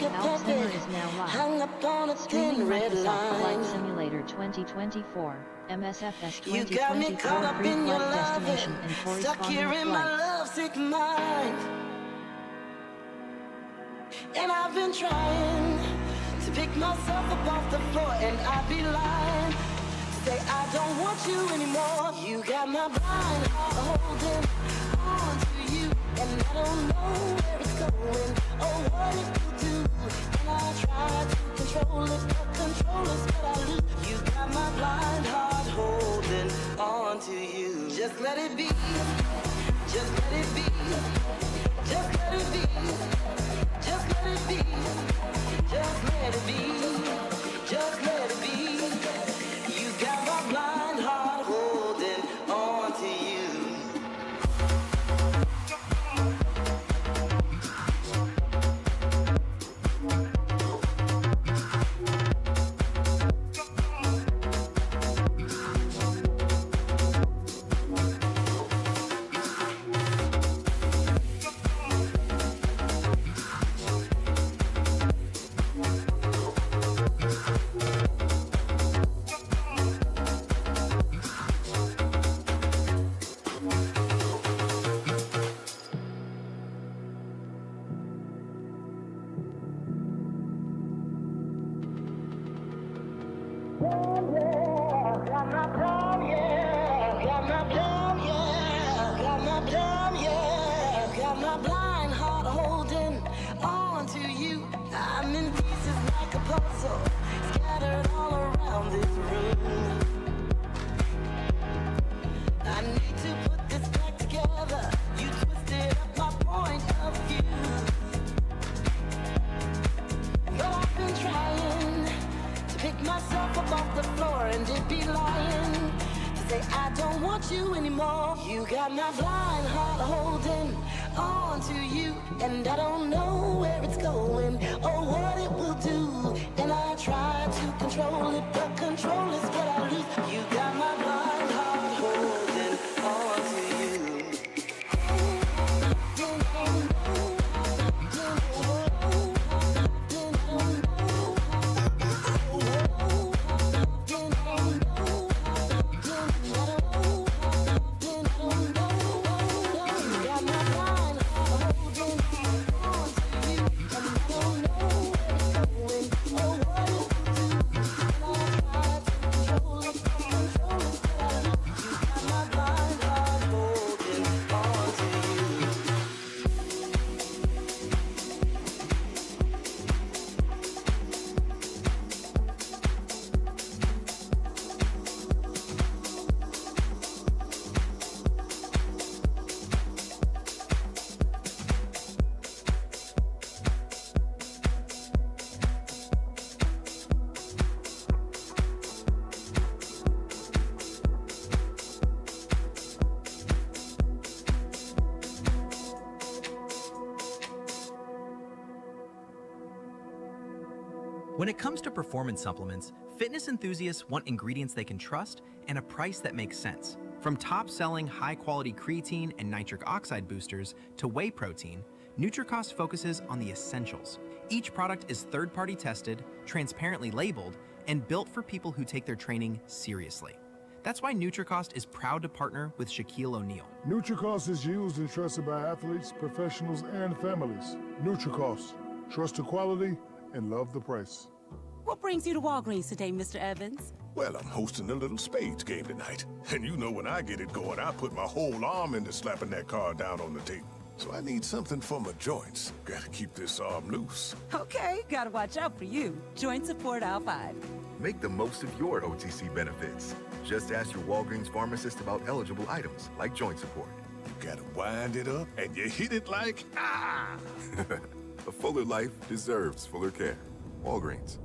Alp Simmer is now live. Hung up on a thin Streaming red Microsoft Flight line. Simulator 2024, MSFS You got me caught 2024 up in your pre-flight love, destination and stuck here corresponding in my flights. lovesick mind. And I've been trying to pick myself up off the floor, and I'd be lying to say I don't want you anymore. You got my blind heart holding on to you, and I don't know where it's going or what it will do. And I try to control it, but control is what I lose. You got my blind heart holding on to you. Just let it be, just let it be, just let it be. Just let it be, just let it be, just let it be. You got my blind heart holding on to you. When it comes to performance supplements, fitness enthusiasts want ingredients they can trust and a price that makes sense. From top-selling high-quality creatine and nitric oxide boosters to whey protein, NutriCost focuses on the essentials. Each product is third-party tested, transparently labeled, and built for people who take their training seriously. That's why NutriCost is proud to partner with Shaquille O'Neal. NutriCost is used and trusted by athletes, professionals, and families. NutriCost. Trust the quality and love the price. What brings you to Walgreens today, Mr. Evans? Well, I'm hosting a little spades game tonight. And you know when I get it going, I put my whole arm into slapping that card down on the table. So I need something for my joints. Gotta keep this arm loose. Okay, gotta watch out for you. Joint support aisle 5. Make the most of your OTC benefits. Just ask your Walgreens pharmacist about eligible items like joint support. You gotta wind it up and you hit it like, ah! A fuller life deserves fuller care. Walgreens.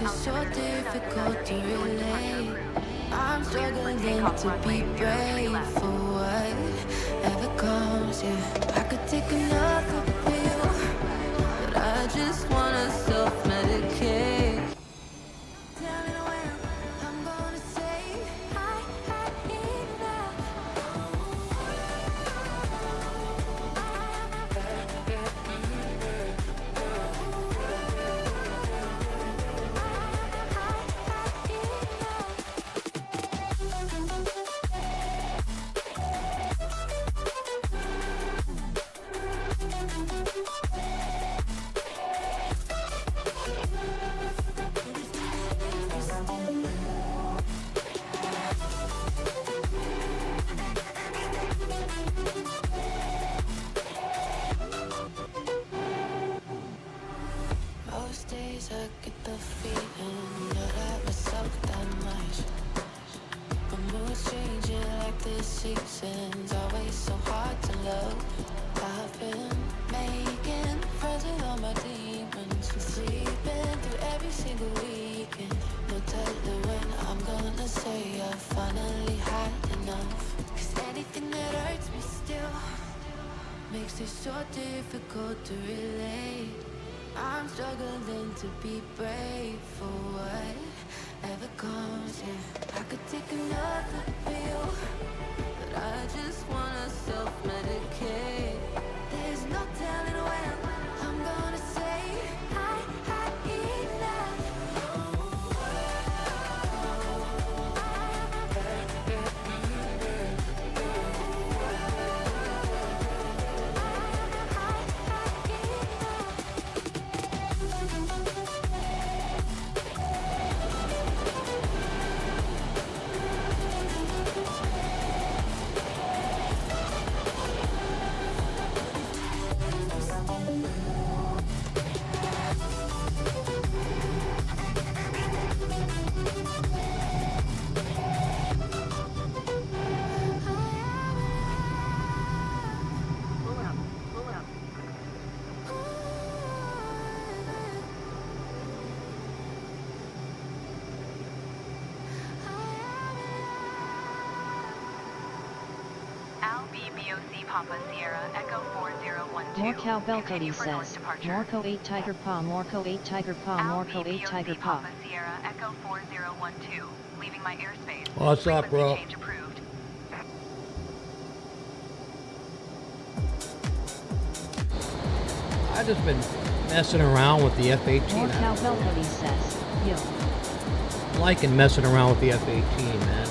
it so difficult to relate. I'm struggling to be brave for whatever comes, yeah. I could take another pill, but I just wanna self-medicate. Telling when I'm gonna say I had enough. Most days I get the feeling not at myself that much. My mood's changing like the seasons, always so hard to love. I've been making friends with all my demons and sleeping through every single weekend. No telling when I'm gonna say I finally had enough. 'Cause anything that hurts me still makes it so difficult to relate. I'm struggling to be brave for whatever comes, yeah. I could take another pill, but I just wanna self-medicate. There's no telling when I'm gonna say I had enough. BBOC Papa Sierra Echo 4012. More cowbell Cody says. Morco 8 Tiger Paw, Morco 8 Tiger Paw, Morco 8 Tiger Paw. Papa Sierra Echo 4012. Leaving my airspace. What's up, bro? Change approved. I just been messing around with the F18. More cowbell Cody says. Yo. I'm liking messing around with the F18, man.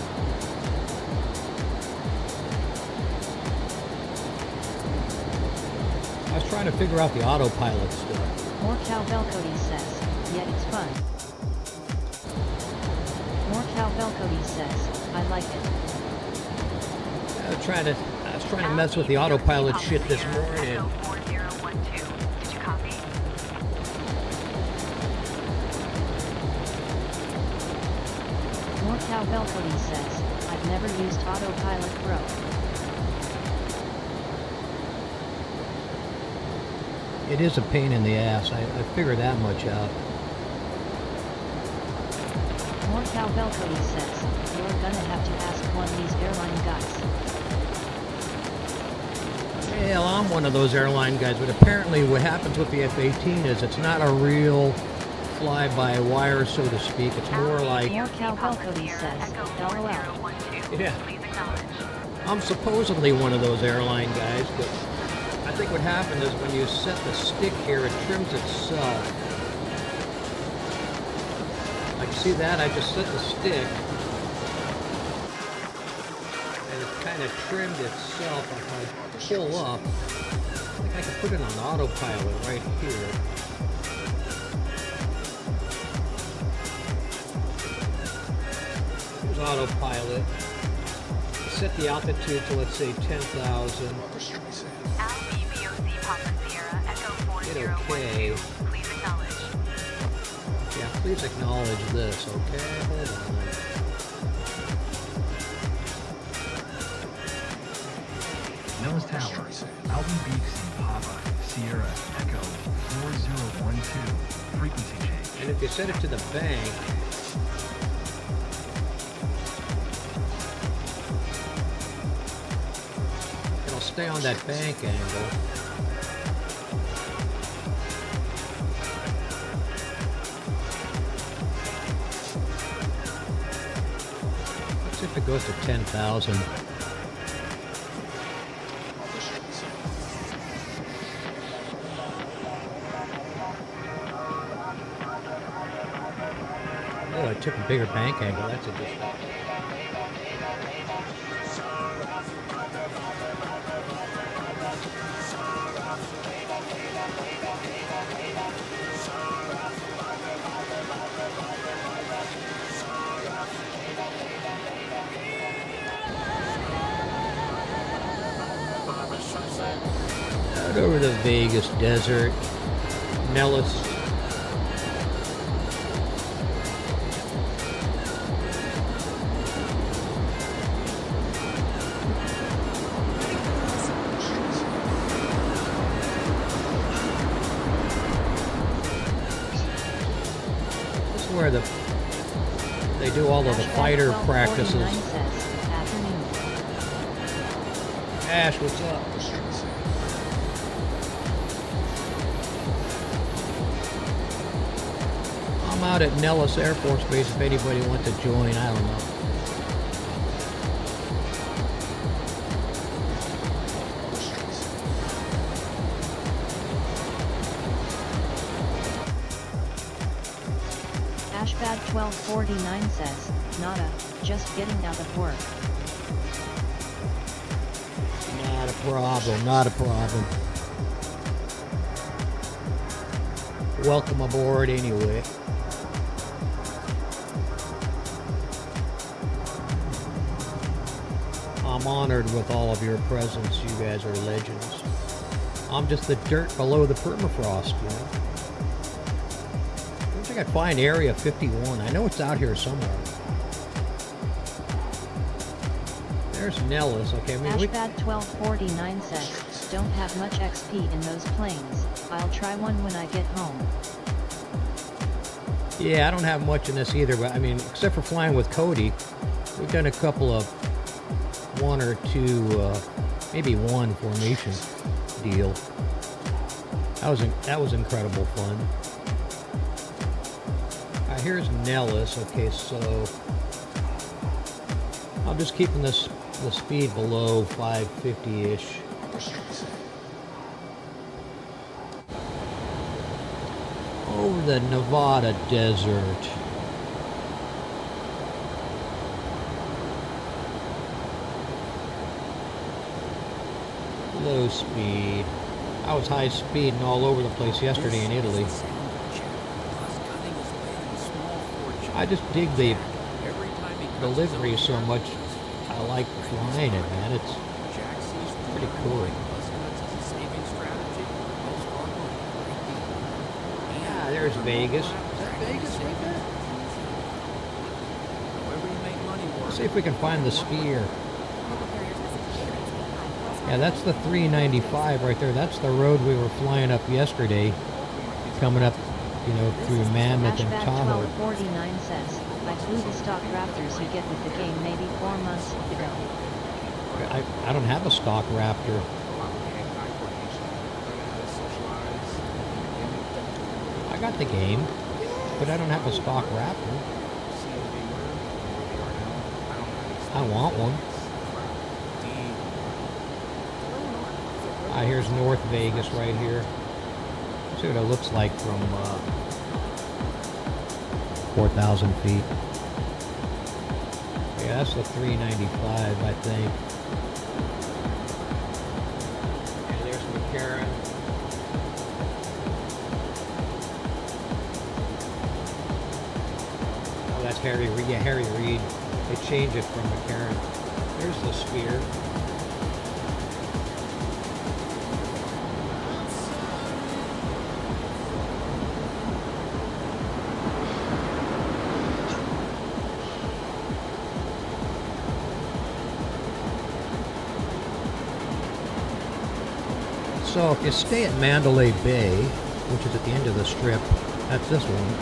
I was trying to figure out the autopilot stuff. More cowbell Cody says. Yet it's fun. More cowbell Cody says. I like it. I was trying to mess with the autopilot shit this morning. Echo 4012. Did you copy? More cowbell Cody says. I've never used autopilot, bro. It is a pain in the ass. I figured that much out. More cowbell Cody says. You're gonna have to ask one of these airline guys. Well, I'm one of those airline guys, but apparently what happens with the F-18 is it's not a real fly-by-wire, so to speak. It's more like... More cowbell Cody says. LOL. Yeah. I'm supposedly one of those airline guys, but I think what happened is when you set the stick here, it trims itself. Like, see that? I just set the stick, and it kind of trimmed itself. If I pull up, I think I can put it on autopilot right here. Here's autopilot. Set the altitude to, let's say, 10,000. Hit OK. Please acknowledge. Yeah, please acknowledge this, okay? Hold on. Nellis Tower, AFB Papa, Sierra Echo 4012, frequency change. And if you set it to the bank, it'll stay on that bank angle. Let's see if it goes to 10,000. Oh, I took a bigger bank angle. That's a good stuff. Out over the Vegas desert, Nellis. Where they do all of the fighter practices. Ash, what's up? I'm out at Nellis Air Force Base if anybody wants to join. I don't know. Ashbad1249 says, nada, just getting out of work. Not a problem, not a problem. Welcome aboard anyway. I'm honored with all of your presence. You guys are legends. I'm just the dirt below the permafrost, you know. I think I'd find Area 51. I know it's out here somewhere. There's Nellis. Okay, I mean, Ashbad1249 says, don't have much XP in those planes. I'll try one when I get home. Yeah, I don't have much in this either, but I mean, except for flying with Cody, we've done a couple of one or two, maybe one formation deal. That was incredible fun. Here's Nellis. Okay, so I'm just keeping the speed below 550-ish. Over the Nevada desert. Low speed. I was high speed and all over the place yesterday in Italy. I just dig the delivery so much. I like flying it, man. It's pretty cool. Yeah, there's Vegas. Is that Vegas right there? Let's see if we can find the Sphere. Yeah, that's the 395 right there. That's the road we were flying up yesterday, coming up, you know, through Mammoth and Tahoe. Ashbad1249 says, I flew the stock Raptors you get with the game maybe 4 months ago. I don't have a stock Raptor. I got the game, but I don't have a stock Raptor. I want one. Here's North Vegas right here. See what it looks like from 4,000 feet. Yeah, that's the 395, I think. And there's McCarran. Oh, that's Harry Reid. Yeah, Harry Reid. They changed it from McCarran. There's the Sphere. So if you stay at Mandalay Bay, which is at the end of the strip, that's this one.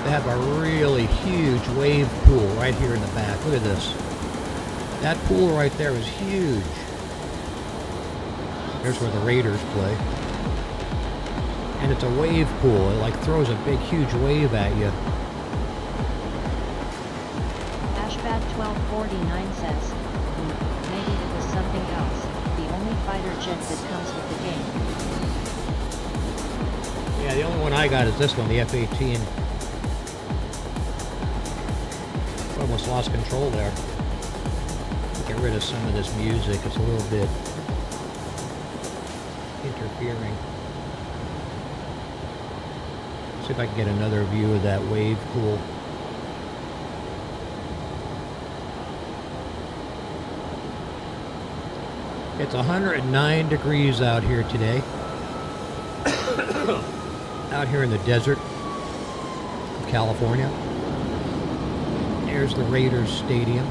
They have a really huge wave pool right here in the back. Look at this. That pool right there is huge. There's where the Raiders play. And it's a wave pool. It like throws a big, huge wave at you. Ashbad 1249 says, maybe it was something else, the only fighter jet that comes with the game. Yeah, the only one I got is this one, the F18. Almost lost control there. Get rid of some of this music. It's a little bit interfering. See if I can get another view of that wave pool. It's 109 degrees out here today. Out here in the desert of California. There's the Raiders Stadium.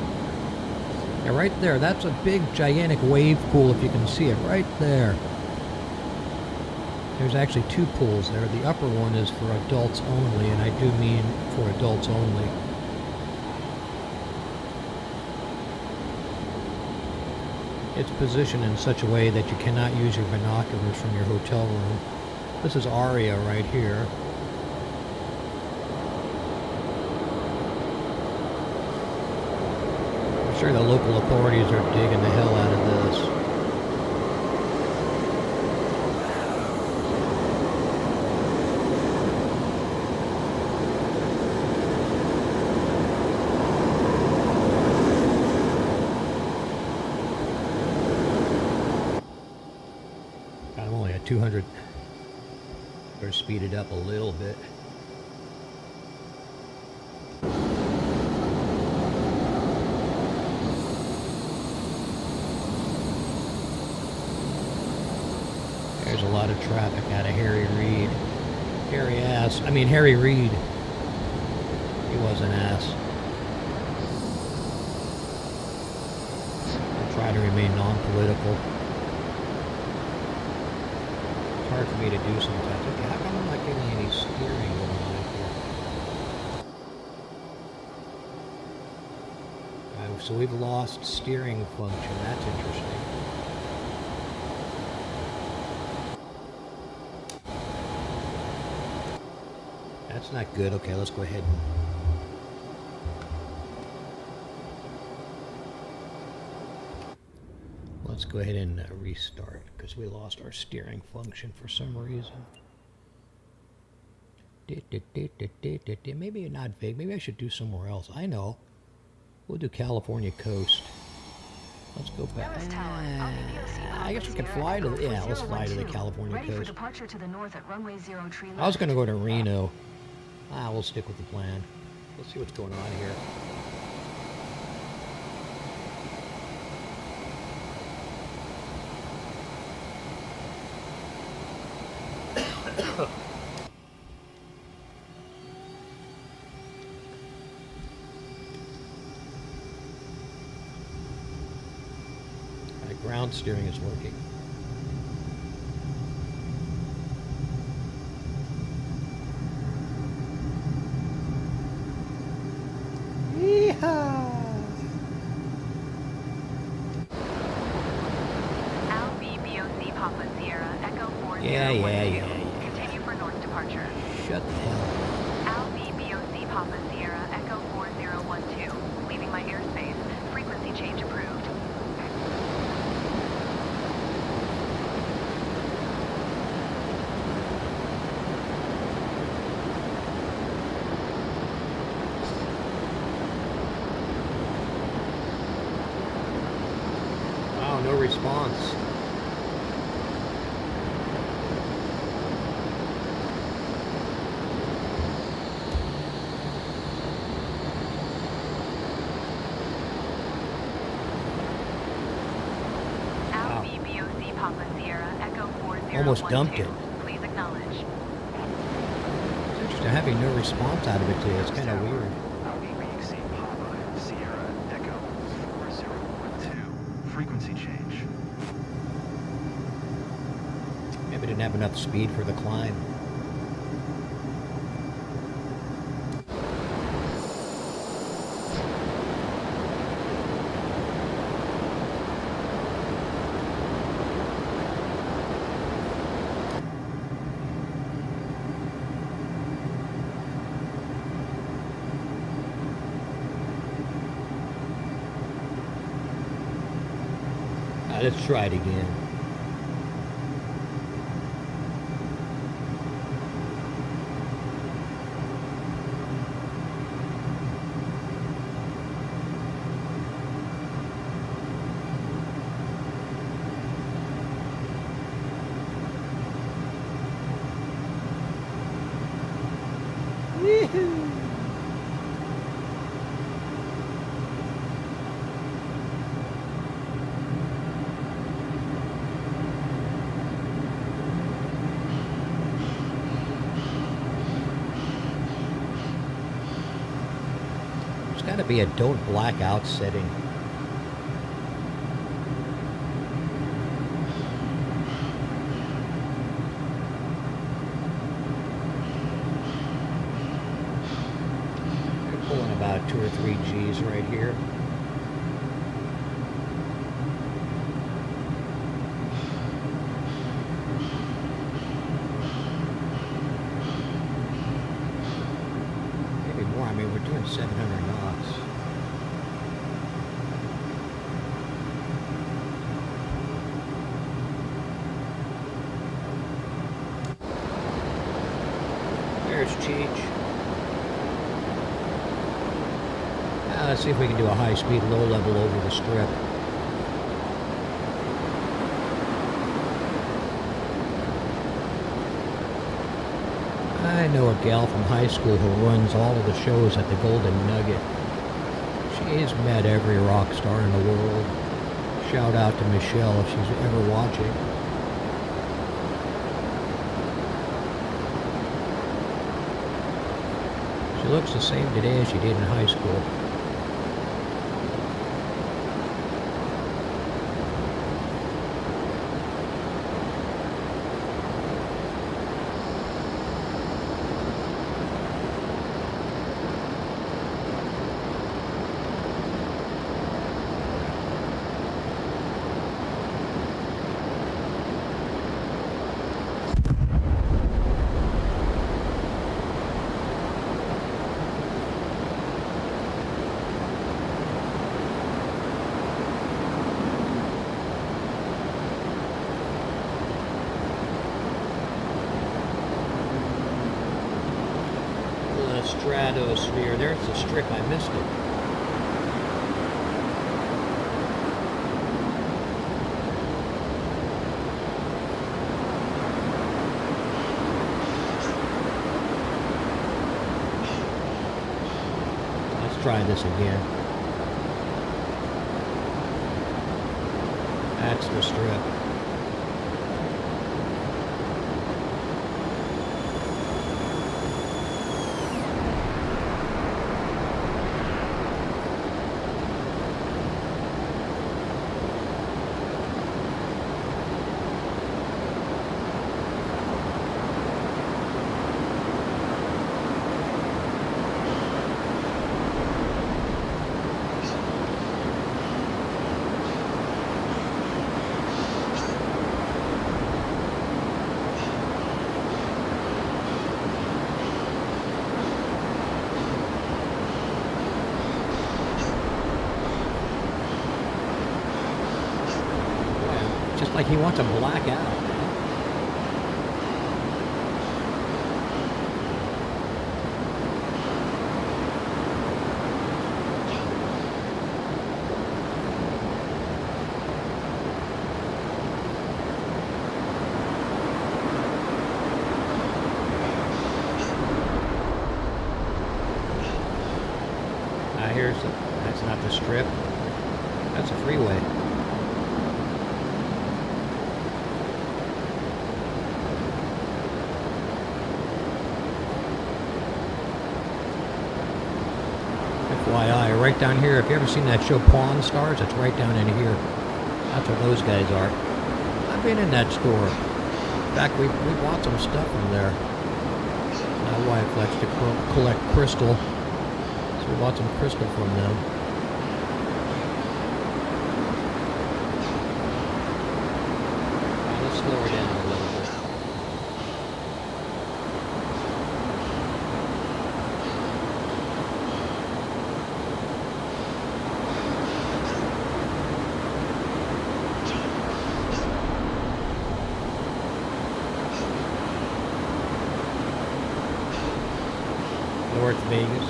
Yeah, right there. That's a big, gigantic wave pool, if you can see it, right there. There's actually two pools there. The upper one is for adults only, and I do mean for adults only. It's positioned in such a way that you cannot use your binoculars from your hotel room. This is Aria right here. I'm sure the local authorities are digging the hell out of this. I'm only at 200. Better speed it up a little bit. There's a lot of traffic out of Harry Reid. Harry Reid. He was an ass. I try to remain non-political. It's hard for me to do sometimes. Okay, how come I'm not getting any steering going on here? So we've lost steering function. That's interesting. That's not good. Okay, let's go ahead and... Let's go ahead and restart, because we lost our steering function for some reason. Maybe not big. Maybe I should do somewhere else. I know. We'll do California coast. Let's go back. I guess we could fly to... Yeah, let's fly to the California coast. I was going to go to Reno. We'll stick with the plan. Let's see what's going on here. Ground steering is working. Yeehaw! LBBOC Papa Sierra Echo 4. Yeah. Continue for north departure. Shut the hell up. LBBOC Papa Sierra Echo 4012. Leaving my airspace. Frequency change approved. No response. LBBOC Papa Sierra Echo 4012. Almost dumped it. Please acknowledge. It's interesting having no response out of it today. It's kind of weird. LBBOC Papa Sierra Echo 4012. Frequency change. Maybe didn't have enough speed for the climb. let's try it again. There's got to be a don't black out setting. You're pulling about 2 or 3 G's right here. Maybe more. I mean, we're doing 700 knots. There's Cheech. Let's see if we can do a high-speed, low-level over the strip. I know a gal from high school who runs all of the shows at the Golden Nugget. She's met every rock star in the world. Shout out to Michelle if she's ever watching. She looks the same today as she did in high school. Stratosphere. There's the strip. I missed it. Let's try this again. That's the strip. Like he wants to black out. Here's the, that's not the strip. That's a freeway. FYI, right down here, if you ever seen that show Pawn Stars, it's right down in here. That's what those guys are. I've been in that store. In fact, we bought some stuff from there. My wife likes to collect crystal, so we bought some crystal from them. Let's slow her down a little bit. North Vegas.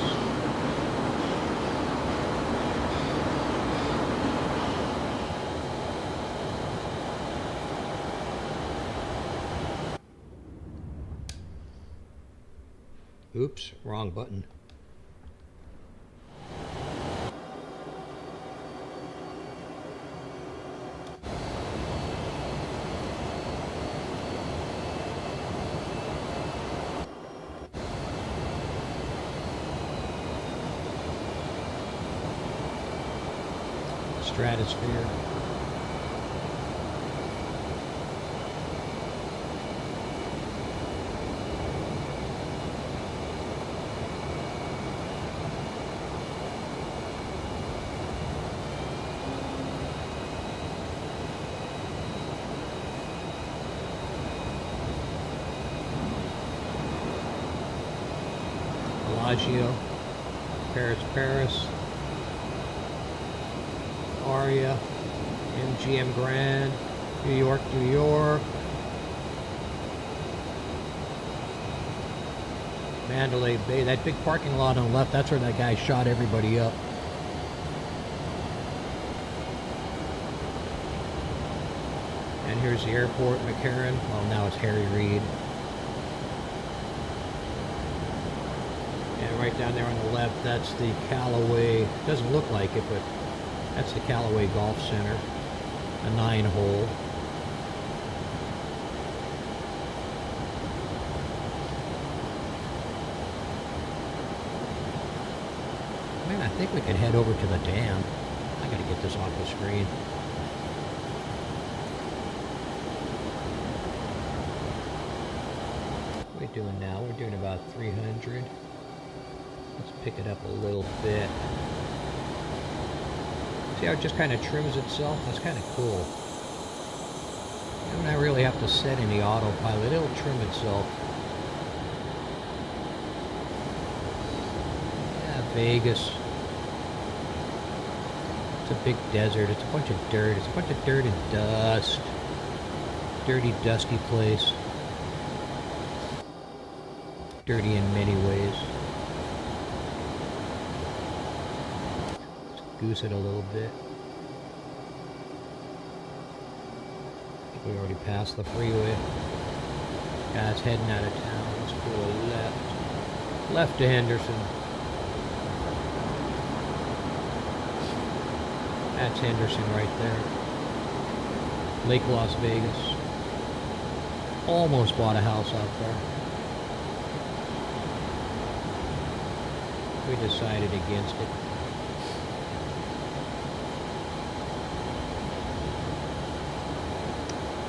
Oops, wrong button. Stratosphere. Bellagio, Paris, Paris, Aria, MGM Grand, New York, New York, Mandalay Bay. That big parking lot on the left, that's where that guy shot everybody up. And here's the airport, McCarran. Well, now it's Harry Reid. And right down there on the left, that's the Callaway. Doesn't look like it, but that's the Callaway Golf Center. A 9-hole. Man, I think we could head over to the dam. I gotta get this off the screen. What are we doing now? We're doing about 300. Let's pick it up a little bit. See how it just kind of trims itself? That's kind of cool. You don't really have to set any autopilot. It'll trim itself. Yeah, Vegas. It's a big desert. It's a bunch of dirt. It's a bunch of dirt and dust. Dirty, dusty place. Dirty in many ways. Let's goose it a little bit. I think we already passed the freeway. Guys heading out of town. Let's go left. Left to Henderson. That's Henderson right there. Lake Las Vegas. Almost bought a house out there. We decided against it.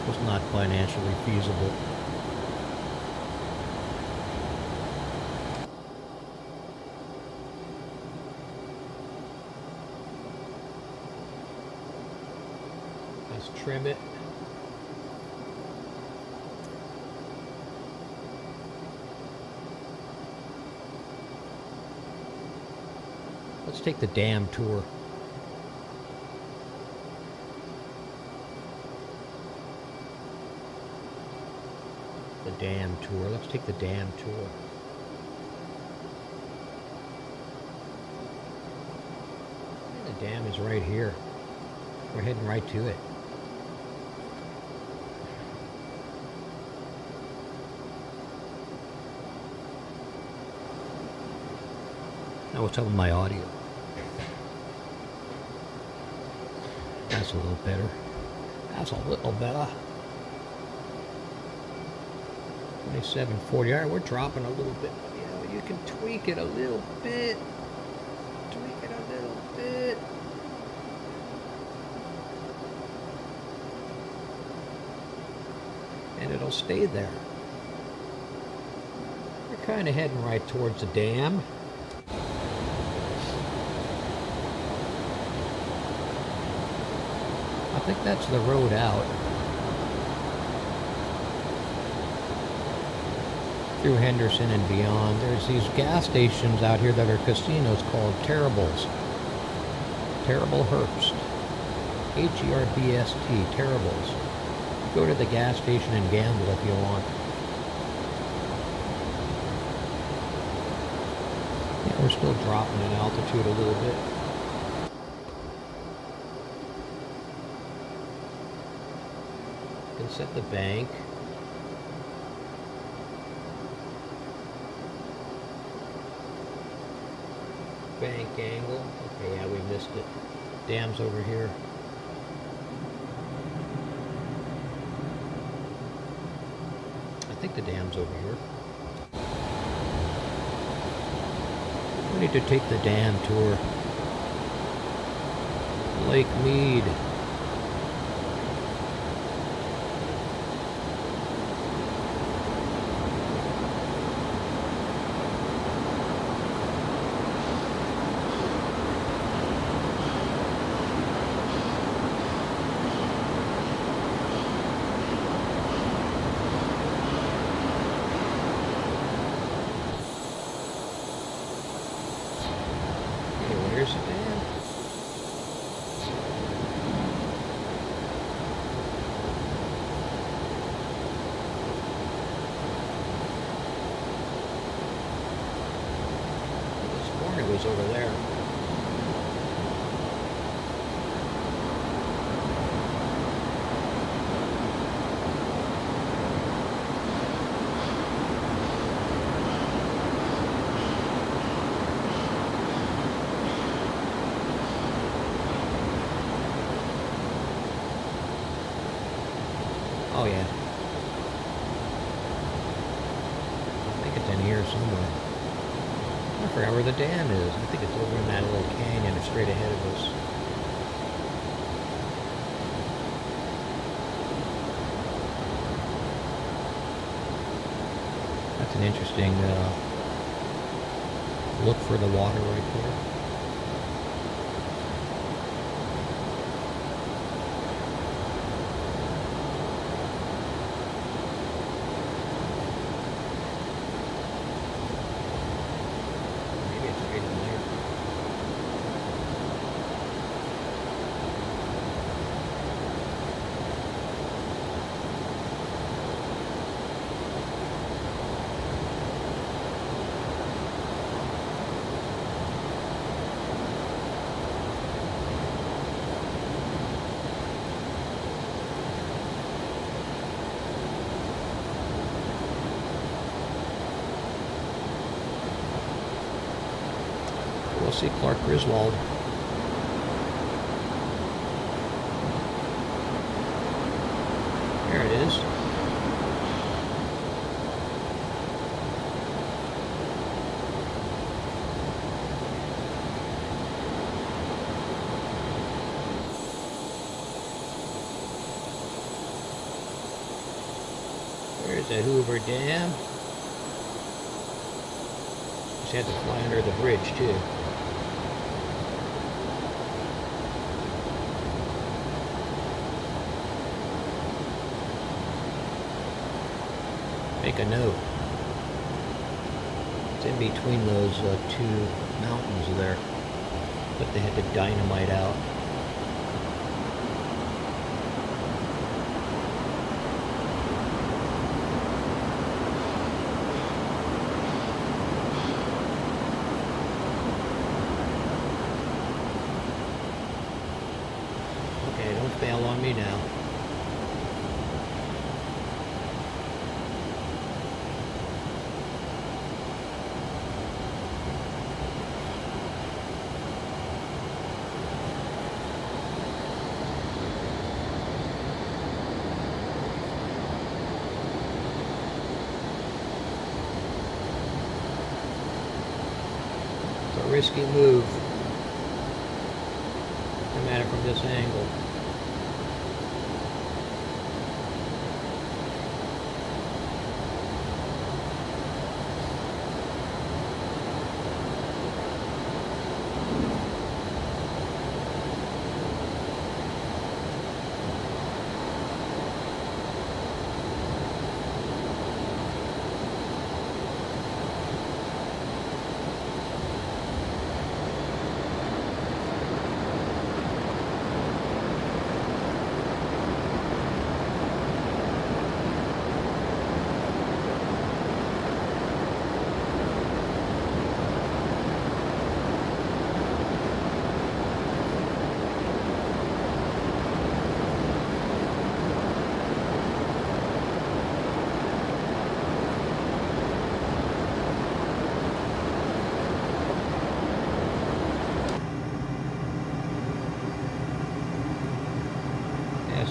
It was not financially feasible. Let's trim it. Let's take the dam tour. The dam tour. Let's take the dam tour. And the dam is right here. We're heading right to it. Now what's up with my audio? That's a little better. That's a little better. 2740. All right, we're dropping a little bit. You know, you can tweak it a little bit. Tweak it a little bit. And it'll stay there. We're kind of heading right towards the dam. I think that's the road out. Through Henderson and beyond. There's these gas stations out here that are casinos called Terribles. Terrible Herbst. H-E-R-B-S-T. Terribles. Go to the gas station and gamble if you want. Yeah, we're still dropping in altitude a little bit. Can set the bank. Bank angle. Okay, yeah, we missed it. Dam's over here. I think the dam's over here. We need to take the dam tour. Lake Mead. Where's the dam? This morning was over there. Oh yeah. I think it's in here somewhere. I forgot where the dam is. I think it's over in that little canyon straight ahead of us. That's an interesting look for the water right there. We'll see Clark Griswold. There it is. There's the Hoover Dam. Just had to fly under the bridge too. Make a note. It's in between those two mountains there that they had to dynamite out. Okay, don't fail on me now. Risky move. Come at it from this angle.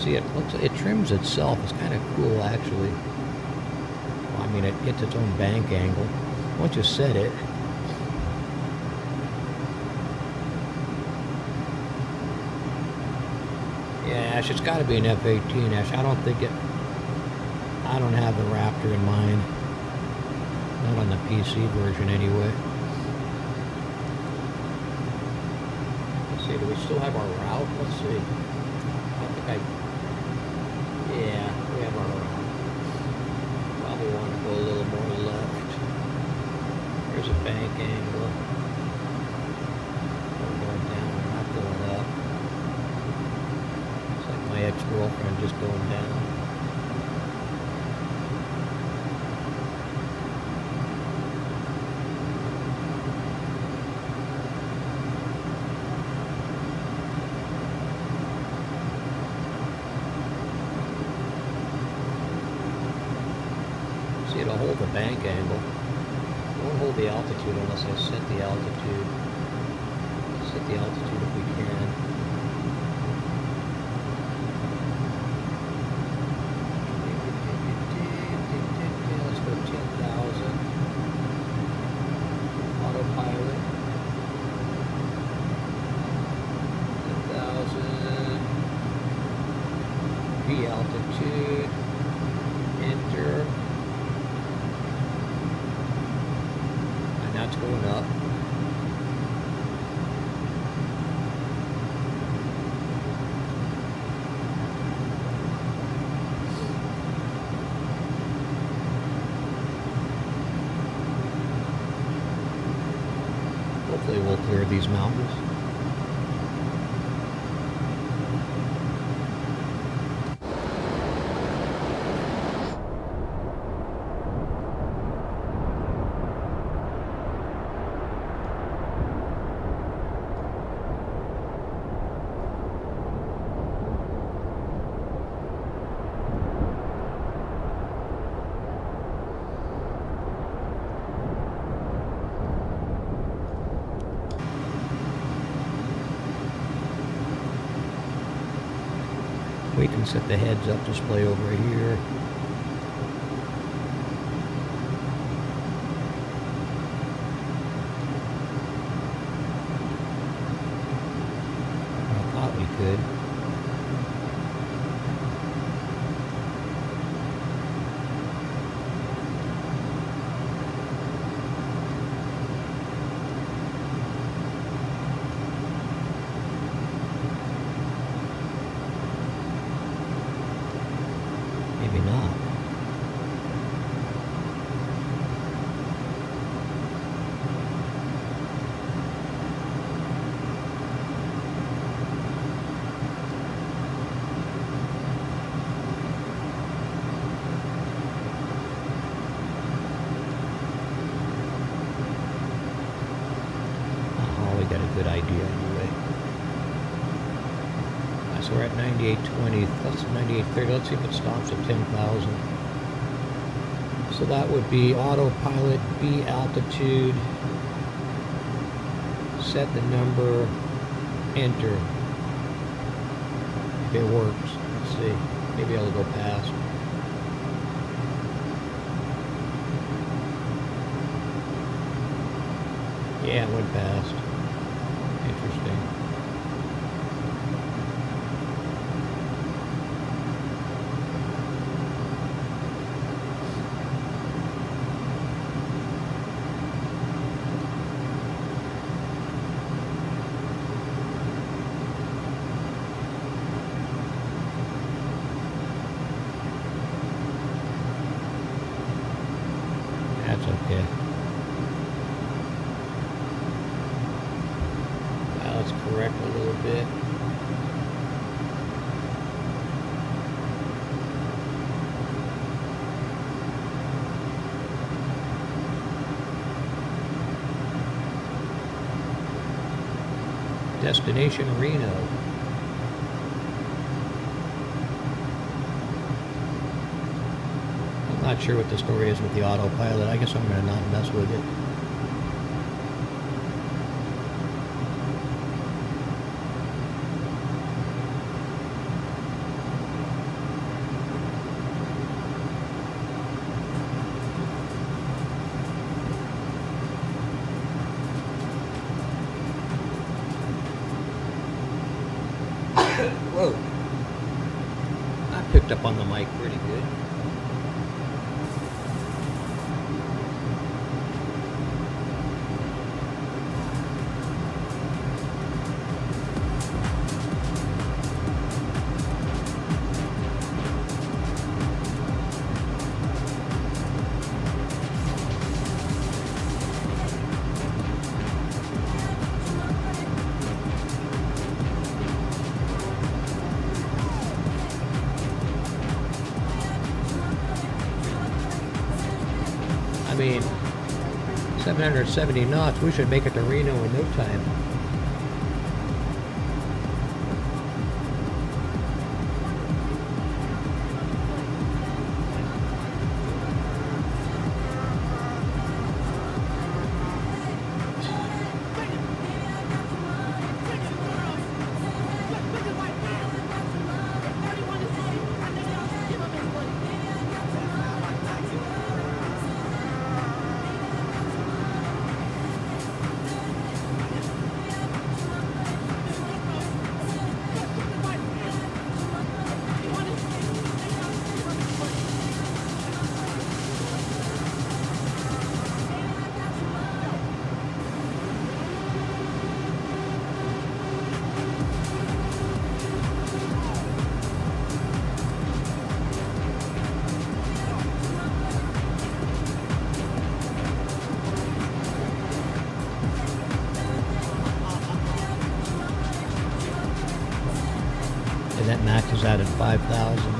See, it trims itself. It's kind of cool, actually. Well, I mean, it gets its own bank angle. Once you set it, yeah, Ash, it's got to be an F18, Ash. I don't have the Raptor in mind. Not on the PC version, anyway. Let's see, do we still have our route? Let's see. Yeah, we have our route. Probably want to go a little more left. There's a bank angle. We're going down, we're not going up. It's like my ex-girlfriend just going down. See, it'll hold the bank angle. It won't hold the altitude unless I set the altitude. Set the altitude if we can. Let's go 10,000. Autopilot. 10,000. V altitude. Enter. It's going up. Hopefully we'll clear these mountains. We can set the heads-up display over here. I thought we could. Maybe not. Oh, we got a good idea anyway. So we're at 98.20, that's 98.30. Let's see if it stops at 10,000. So that would be autopilot, B altitude, set the number, enter. If it works, let's see. Maybe I'll go past. Yeah, it went past. Interesting. That's okay. Now let's correct a little bit. Destination Reno. I'm not sure what the story is with the autopilot. I guess I'm going to not mess with it. Whoa. I picked up on the mic pretty good. I mean, 770 knots, we should make it to Reno in no time. And that maxes out at 5,000.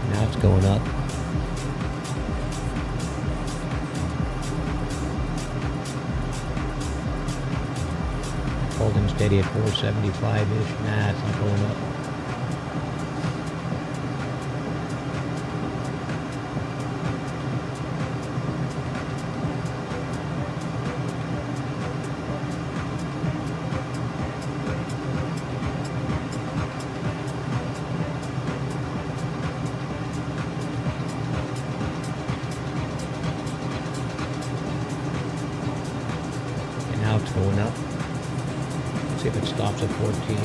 Now it's going up. Holding steady at 475-ish. Nah, it's not going up. Now it's going up. Let's see if it stops at 14.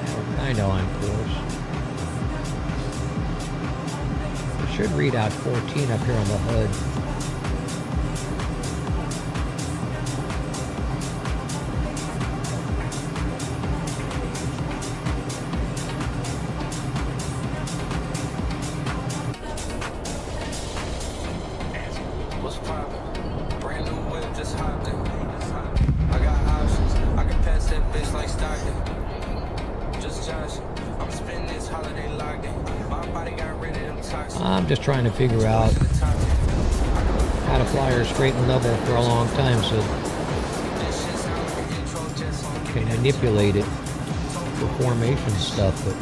Yeah, we're kind of on course. It should read out 14 up here on the HUD. What's poppin'? Brand new whip, just hopped in. I got options. I can pass that bitch like Stockton. Just Josh. I'm spending this holiday locked in. My body got rid of them toxins. I'm just trying to figure out how to fly her straight and level for a long time so I can manipulate it for formation stuff, but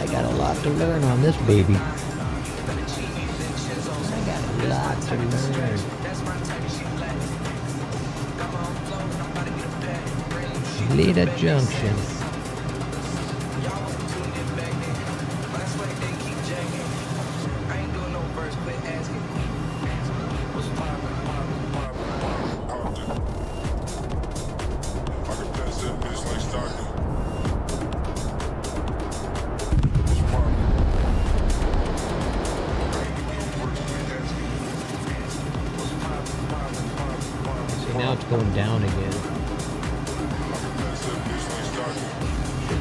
I got a lot to learn on this baby. Lot to learn. Leda Junction.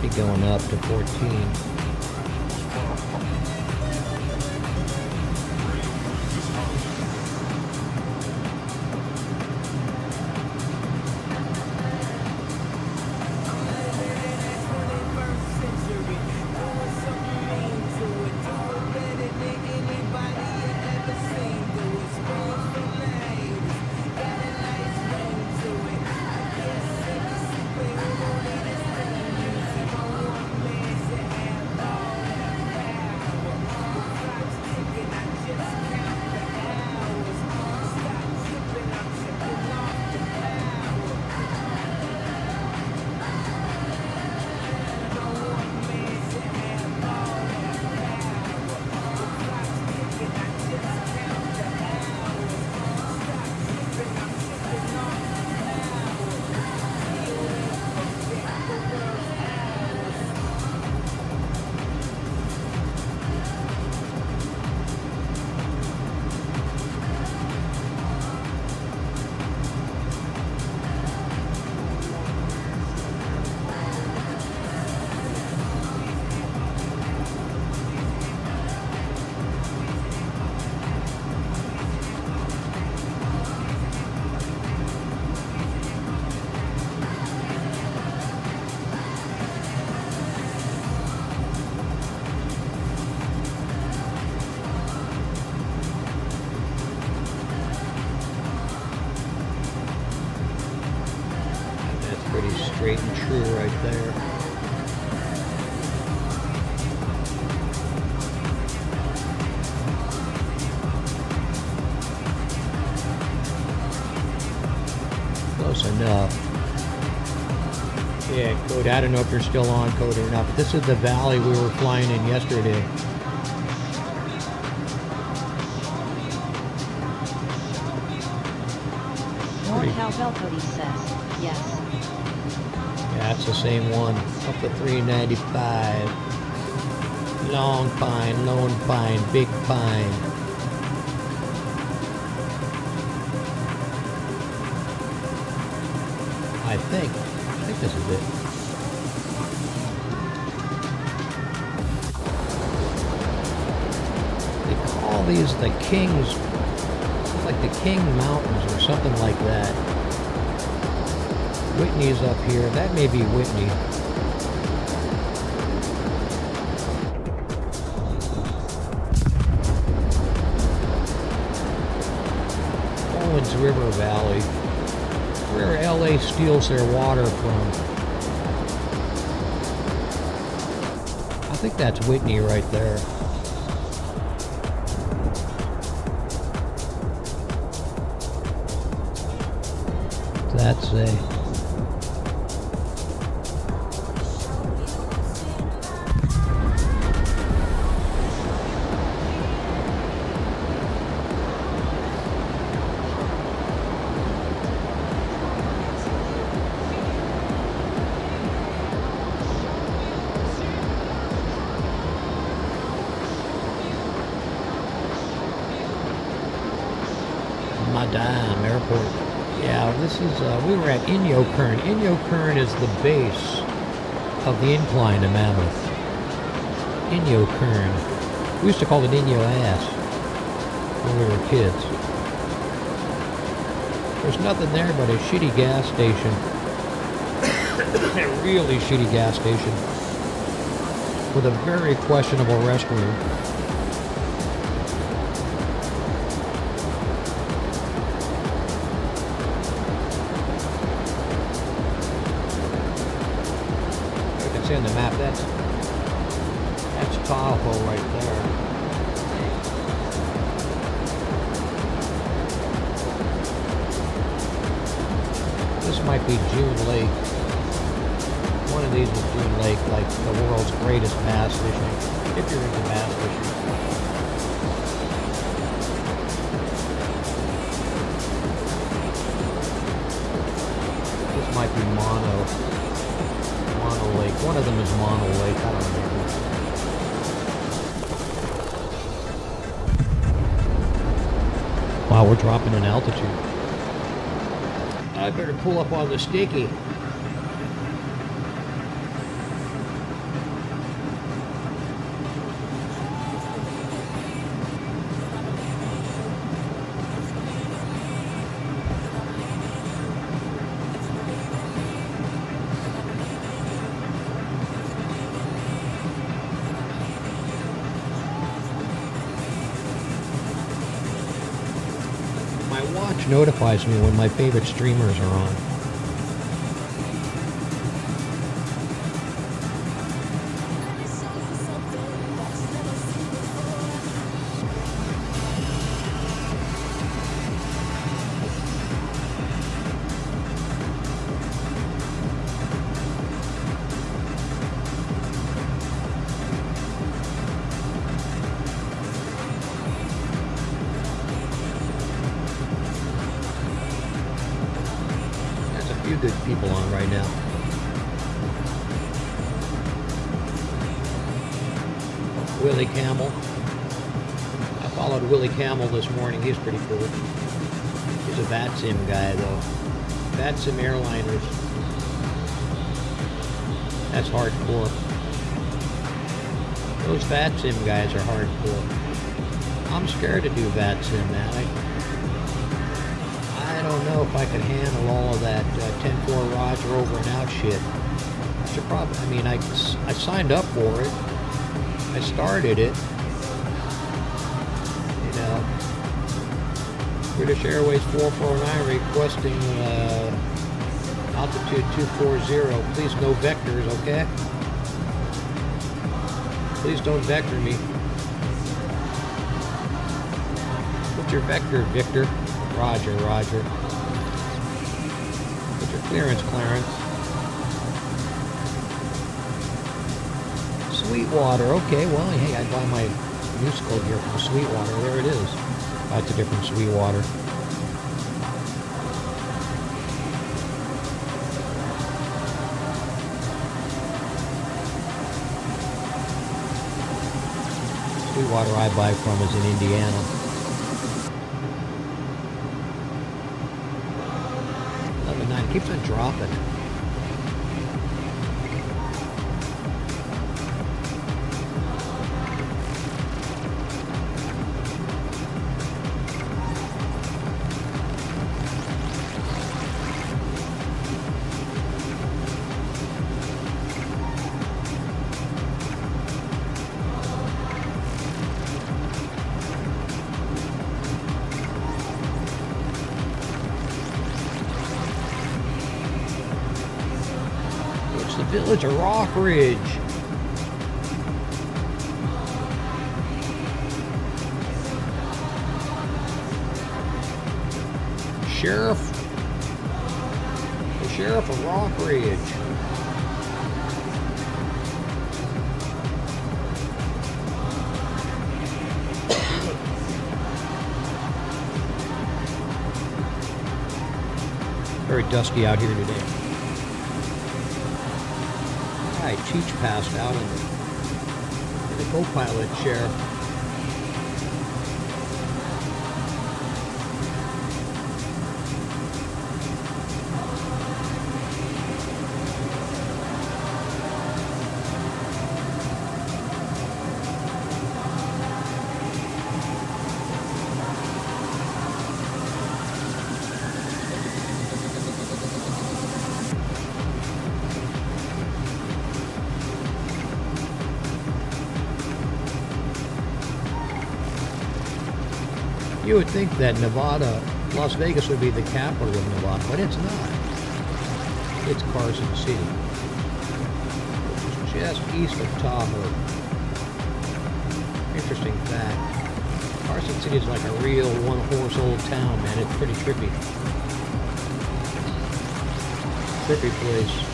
Be going up to 14. Straight and true right there. Close enough. Yeah, Cody, I don't know if you're still on, Cody, or not, but this is the valley we were flying in yesterday. More cowbell, Cody says. Yes. Yeah, that's the same one. Up to 395. Long pine, lone pine, big pine. I think this is it. They call these the Kings, like the King Mountains or something like that. Whitney's up here. That may be Whitney. Owens River Valley. Where LA steals their water from. I think that's Whitney right there. That's a Madame Airport. Yeah, this is, we were at Inyo Current. Inyo Current is the base of the incline to Mammoth. Inyo Current. We used to call it Inyo Ass when we were kids. There's nothing there but a shitty gas station. A really shitty gas station. With a very questionable restroom. See on the map, that's Tahoe right there. This might be June Lake. One of these is June Lake, like the world's greatest bass fishing, if you're into bass fishing. This might be Mono Lake. One of them is Mono Lake. I don't know. Wow, we're dropping in altitude. I better pull up on the sticky. watch notifies me when my favorite streamers are on. Good people on right now. Willie Camel. I followed Willie Camel this morning. He's pretty cool. He's a VATSIM guy though. VATSIM airliners. That's hardcore. Those VATSIM guys are hardcore. I'm scared to do VATSIM, man. I don't know if I could handle all of that 10-4 Roger over and out shit. I should probably, I mean, I signed up for it. I started it. You know, British Airways 449 requesting altitude 240. Please no vectors, okay? Please don't vector me. What's your vector, Victor? Roger, Roger. What's your clearance, Clarence? Sweetwater, okay, well, hey, I buy my musical gear from Sweetwater. There it is. That's a different Sweetwater. Sweetwater I buy from is in Indiana. 11.9 keeps on dropping. The village of Rockridge. The sheriff of Rockridge. Very dusty out here today. Cheech passed out in the co-pilot chair. You would think that Nevada, Las Vegas would be the capital of Nevada, but it's not. It's Carson City, which is just east of Tahoe. Interesting fact. Carson City is like a real one-horse old town, man. It's pretty trippy. Trippy place.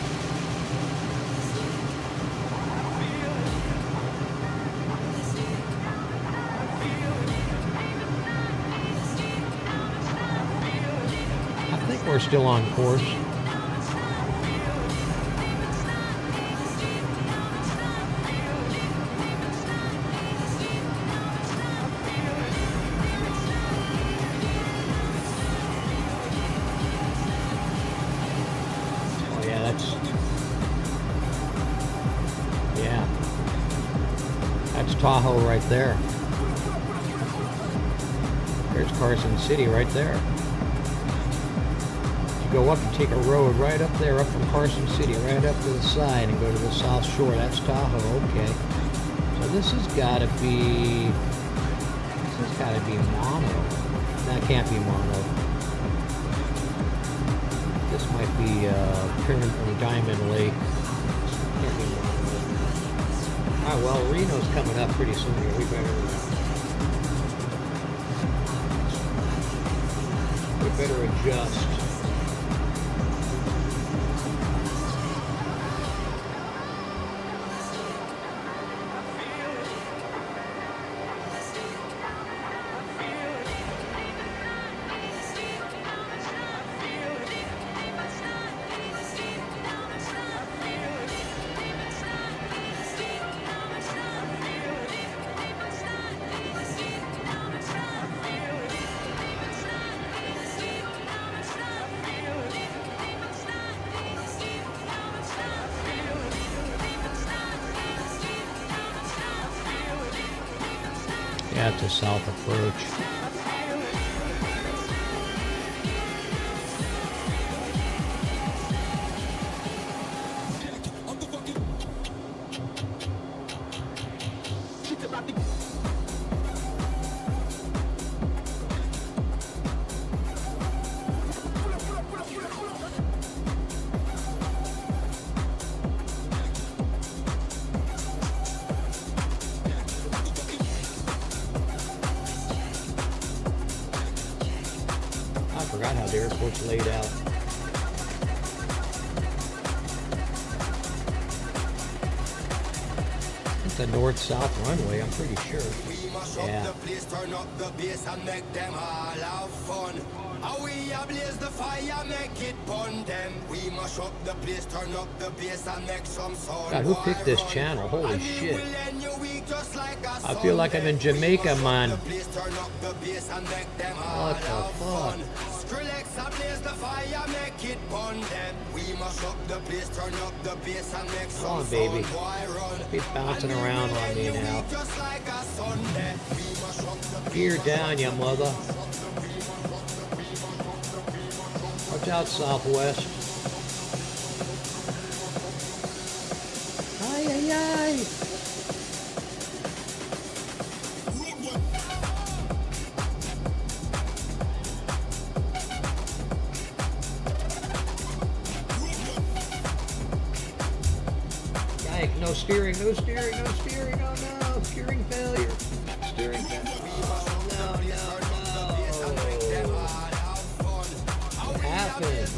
We're still on course. Oh yeah, that's Tahoe right there. There's Carson City right there. Go up and take a road right up there, up from Carson City, right up to the side and go to the South Shore. That's Tahoe, okay. So this has got to be mono. That can't be mono. This might be Pyramid or Diamond Lake. Can't be wrong. Ah, well, Reno's coming up pretty soon here. We better adjust. Yeah, it's a south approach. I forgot how the airport's laid out. It's a north-south runway, I'm pretty sure. Yeah. Turn up the bass and make them all have fun. How we ablaze the fire, make it burn them. We mash up the place, turn up the bass and make some sound. God, who picked this channel? Holy shit. I feel like I'm in Jamaica, man. What the fuck? Skrillex ablaze the fire, make it burn them. We mash up the place, turn up the bass and make some Come on, sound. baby. Keep bouncing around on me now. Gear down, you mother. Watch out, Southwest. Ay, ay, ay. Yike, no steering, no steering, no steering, oh no, steering failure. Steering failure. No. What happened?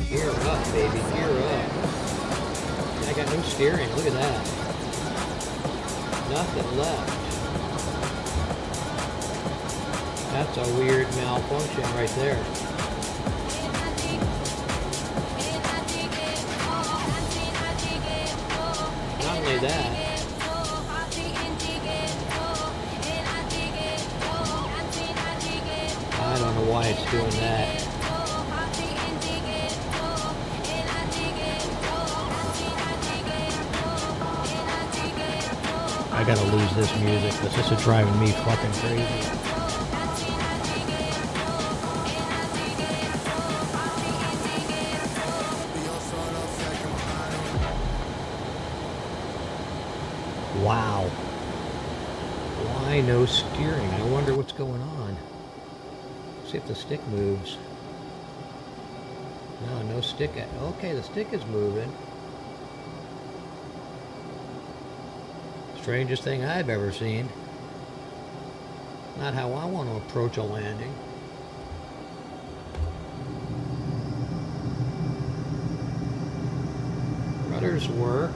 Gear up, baby, gear up. I got no steering, look at that. Nothing left. That's a weird malfunction right there. Not only that, I don't know why it's doing that. I gotta lose this music because this is driving me fucking crazy. Wow. Why no steering? I wonder what's going on. See if the stick moves. No stick. Okay, the stick is moving. Strangest thing I've ever seen. Not how I want to approach a landing. Rudders work.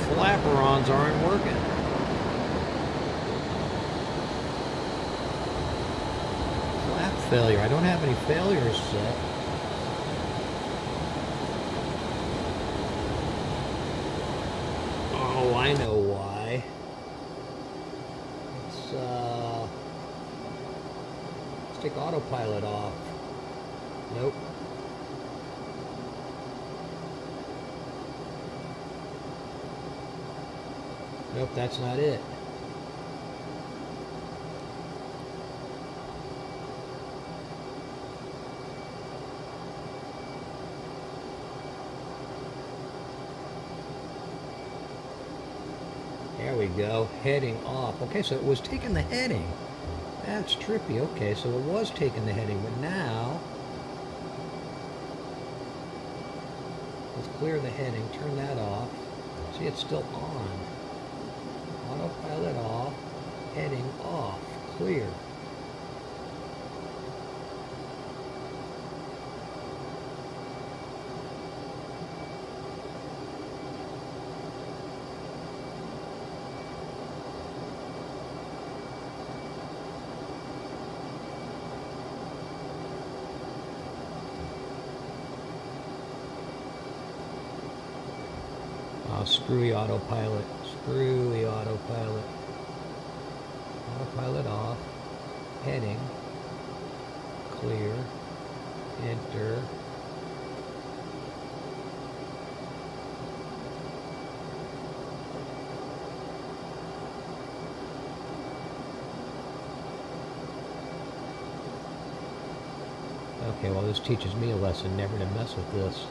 Flaperons aren't working. Flap failure. I don't have any failures set. Oh, I know why. Let's take autopilot off. Nope. Nope, that's not it. we go. Heading off. Okay, so it was taking the heading. That's trippy. Okay, so it was taking the heading, but now let's clear the heading. Turn that off. See, it's still on. Autopilot off. Heading off. Clear. Screwy autopilot. Screwy autopilot. Autopilot off. Heading. Clear. Enter. Okay, well this teaches me a lesson never to mess with this.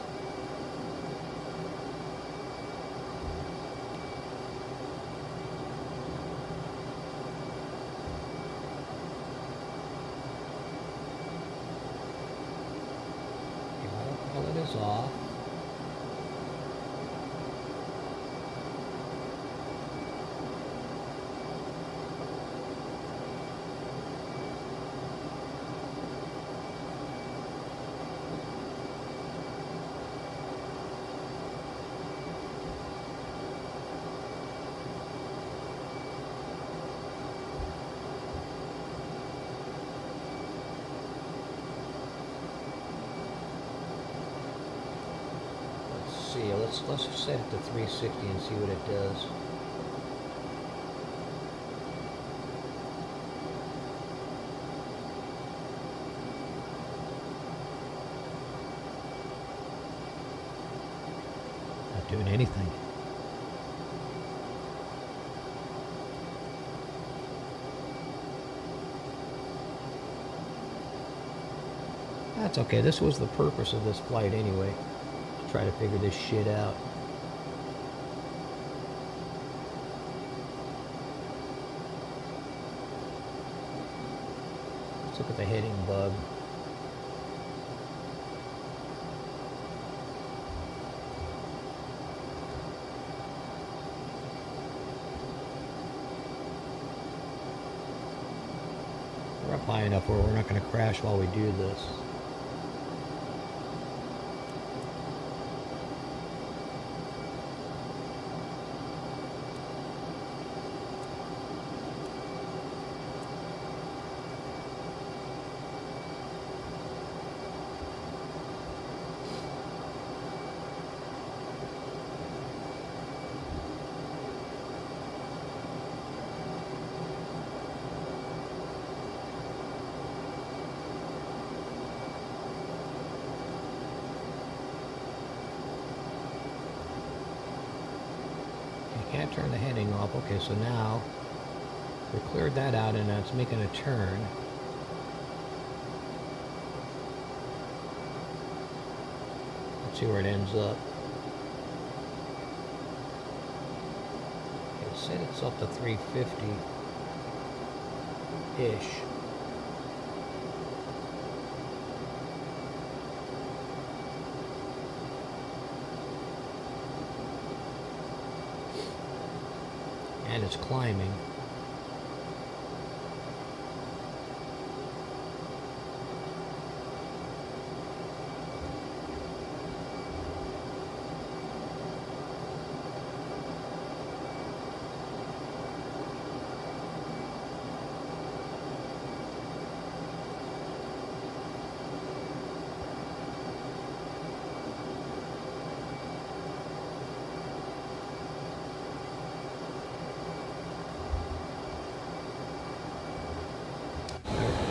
Off. Let's set it to 360 and see what it does. Not doing anything. That's okay. This was the purpose of this flight anyway. Try to figure this shit out. Let's look at the heading bug. We're up high enough where we're not going to crash while we do this. Can't turn the heading off. Okay, so now we cleared that out and now it's making a turn. Let's see where it ends up. It set itself to 350-ish. And it's climbing.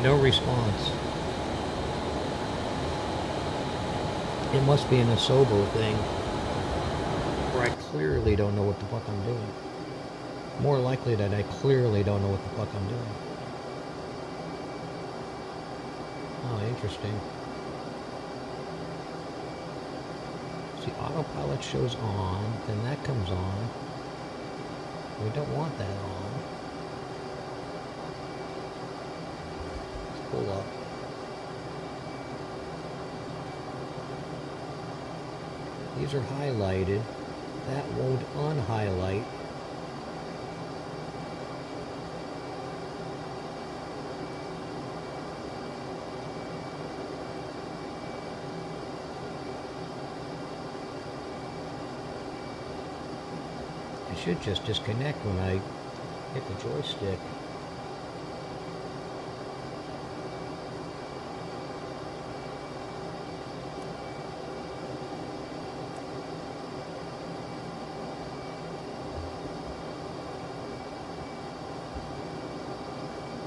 No response. It must be an Asobo thing, where I clearly don't know what the fuck I'm doing. More likely that I clearly don't know what the fuck I'm doing. Oh, interesting. See, autopilot shows on, then that comes on. We don't want that on. Let's pull up. These are highlighted. That won't unhighlight. I should just disconnect when I hit the joystick.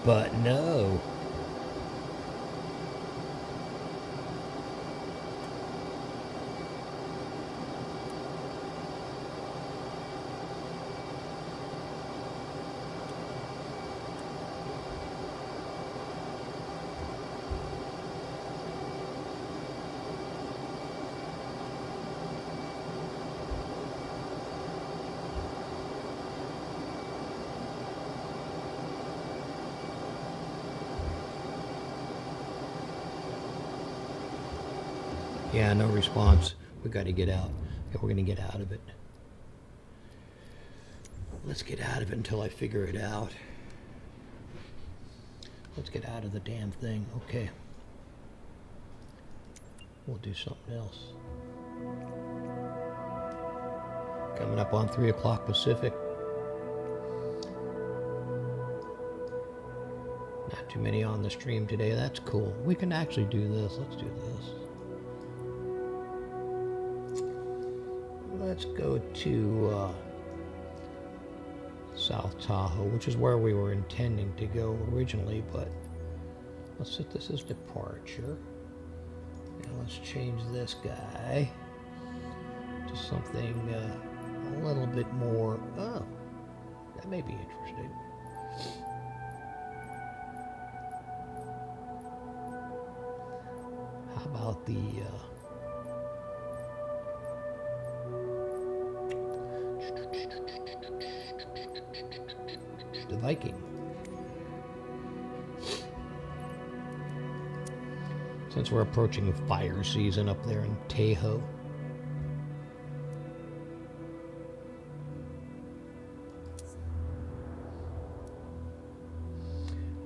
But no. Yeah, no response. We got to get out. Yeah, we're going to get out of it. Let's get out of it until I figure it out. Let's get out of the damn thing. Okay. We'll do something else. Coming up on 3 o'clock Pacific. Not too many on the stream today. That's cool. We can actually do this. Let's do this. Let's go to South Tahoe, which is where we were intending to go originally, but let's set this as departure. And let's change this guy to something a little bit more, oh, that may be interesting. How about the Viking? Since we're approaching fire season up there in Tahoe.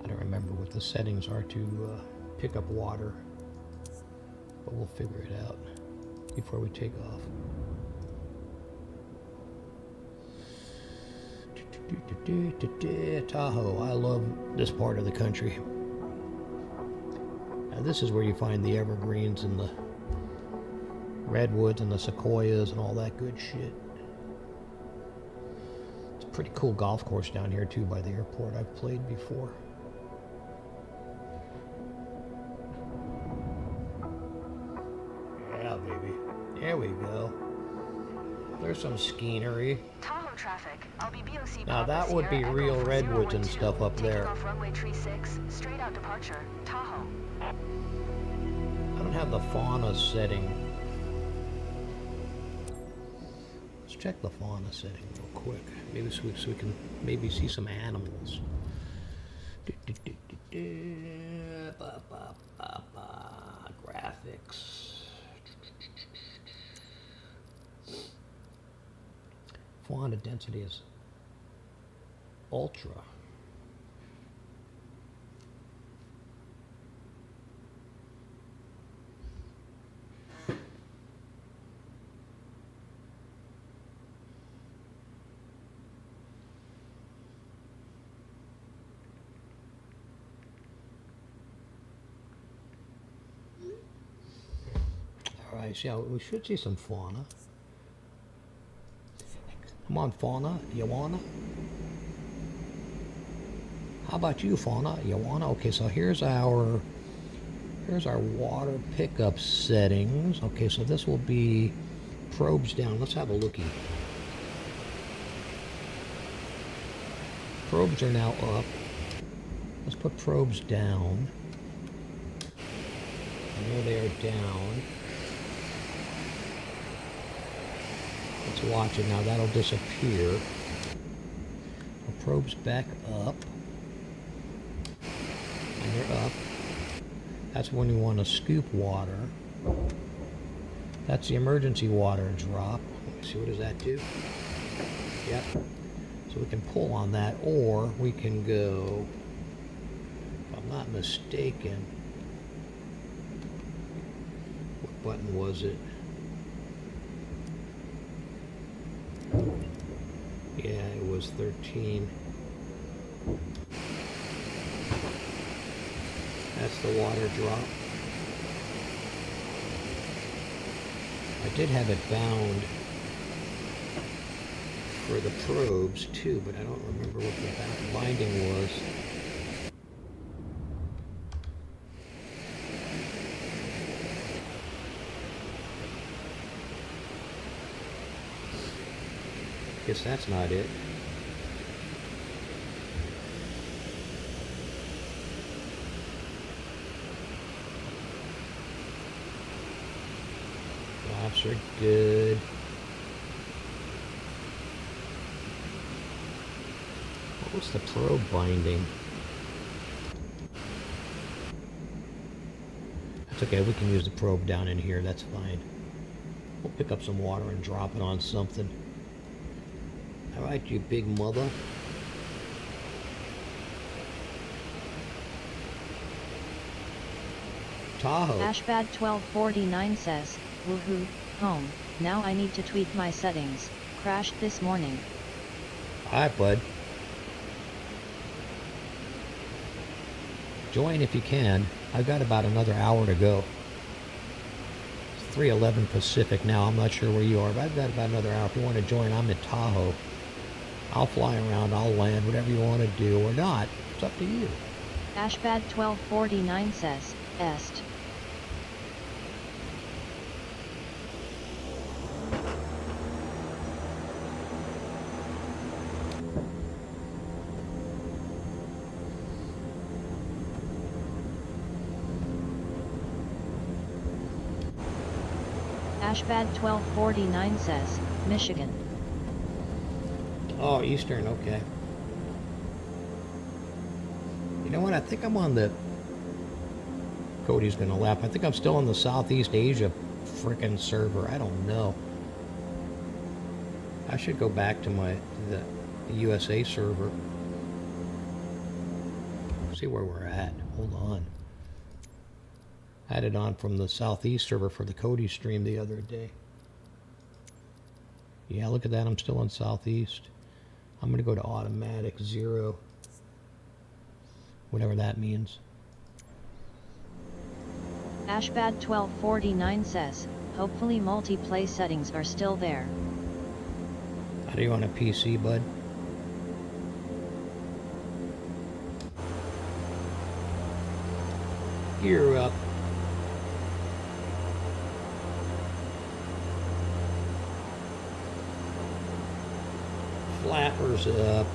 I don't remember what the settings are to pick up water, but we'll figure it out before we take off. Tahoe, I love this part of the country. Now this is where you find the evergreens and the redwoods and the sequoias and all that good shit. It's a pretty cool golf course down here too by the airport. I've played before. Yeah, baby. There we go. There's some scenery. Traffic. I'll be BOC. Now that would be real redwoods and stuff up there. Off runway tree 6, straight out departure, Tahoe. I don't have the fauna setting. Let's check the fauna setting real quick. Maybe so we can maybe see some animals. Graphics. Fauna density is ultra. All right, so we should see some fauna. Come on, fauna, you wanna? How about you, fauna? You wanna? Okay, so here's our water pickup settings. Okay, so this will be probes down. Let's have a lookie. Probes are now up. Let's put probes down. And there they are down. Let's watch it now. That'll disappear. probes back up. And they're up. That's when we want to scoop water. That's the emergency water drop. Let me see, what does that do? Yep. So we can pull on that, or we can go, if I'm not mistaken, what button was it? Yeah, it was 13. That's the water drop. I did have it bound for the probes too, but I don't remember what the binding was. Guess that's not it. Flaps are good. What was the probe binding? That's okay, we can use the probe down in here, that's fine. We'll pick up some water and drop it on something. Alright, you big mother. Tahoe. Ashbad 1249 says, woohoo, home, now I need to tweak my settings. Crashed this morning. Alright, bud. Join if you can. I've got about another hour to go. It's 3:11 Pacific now. I'm not sure where you are, but I've got about another hour. If you want to join, I'm in Tahoe. I'll fly around, I'll land, whatever you want to do or not. It's up to you. Ashbad 1249 says, Est. Ashbad 1249 says, Michigan. Oh, Eastern, okay. You know what, I think I'm on the... Cody's gonna laugh. I think I'm still on the Southeast Asia frickin' server. I don't know. I should go back to the USA server. See where we're at. Hold on. I had it on from the Southeast server for the Cody stream the other day. Yeah, look at that. I'm still on Southeast. I'm going to go to automatic 0. Whatever that means. Ashbad 1249 says, hopefully multiplay settings are still there. How do you on a PC, bud? Gear up. Flappers up.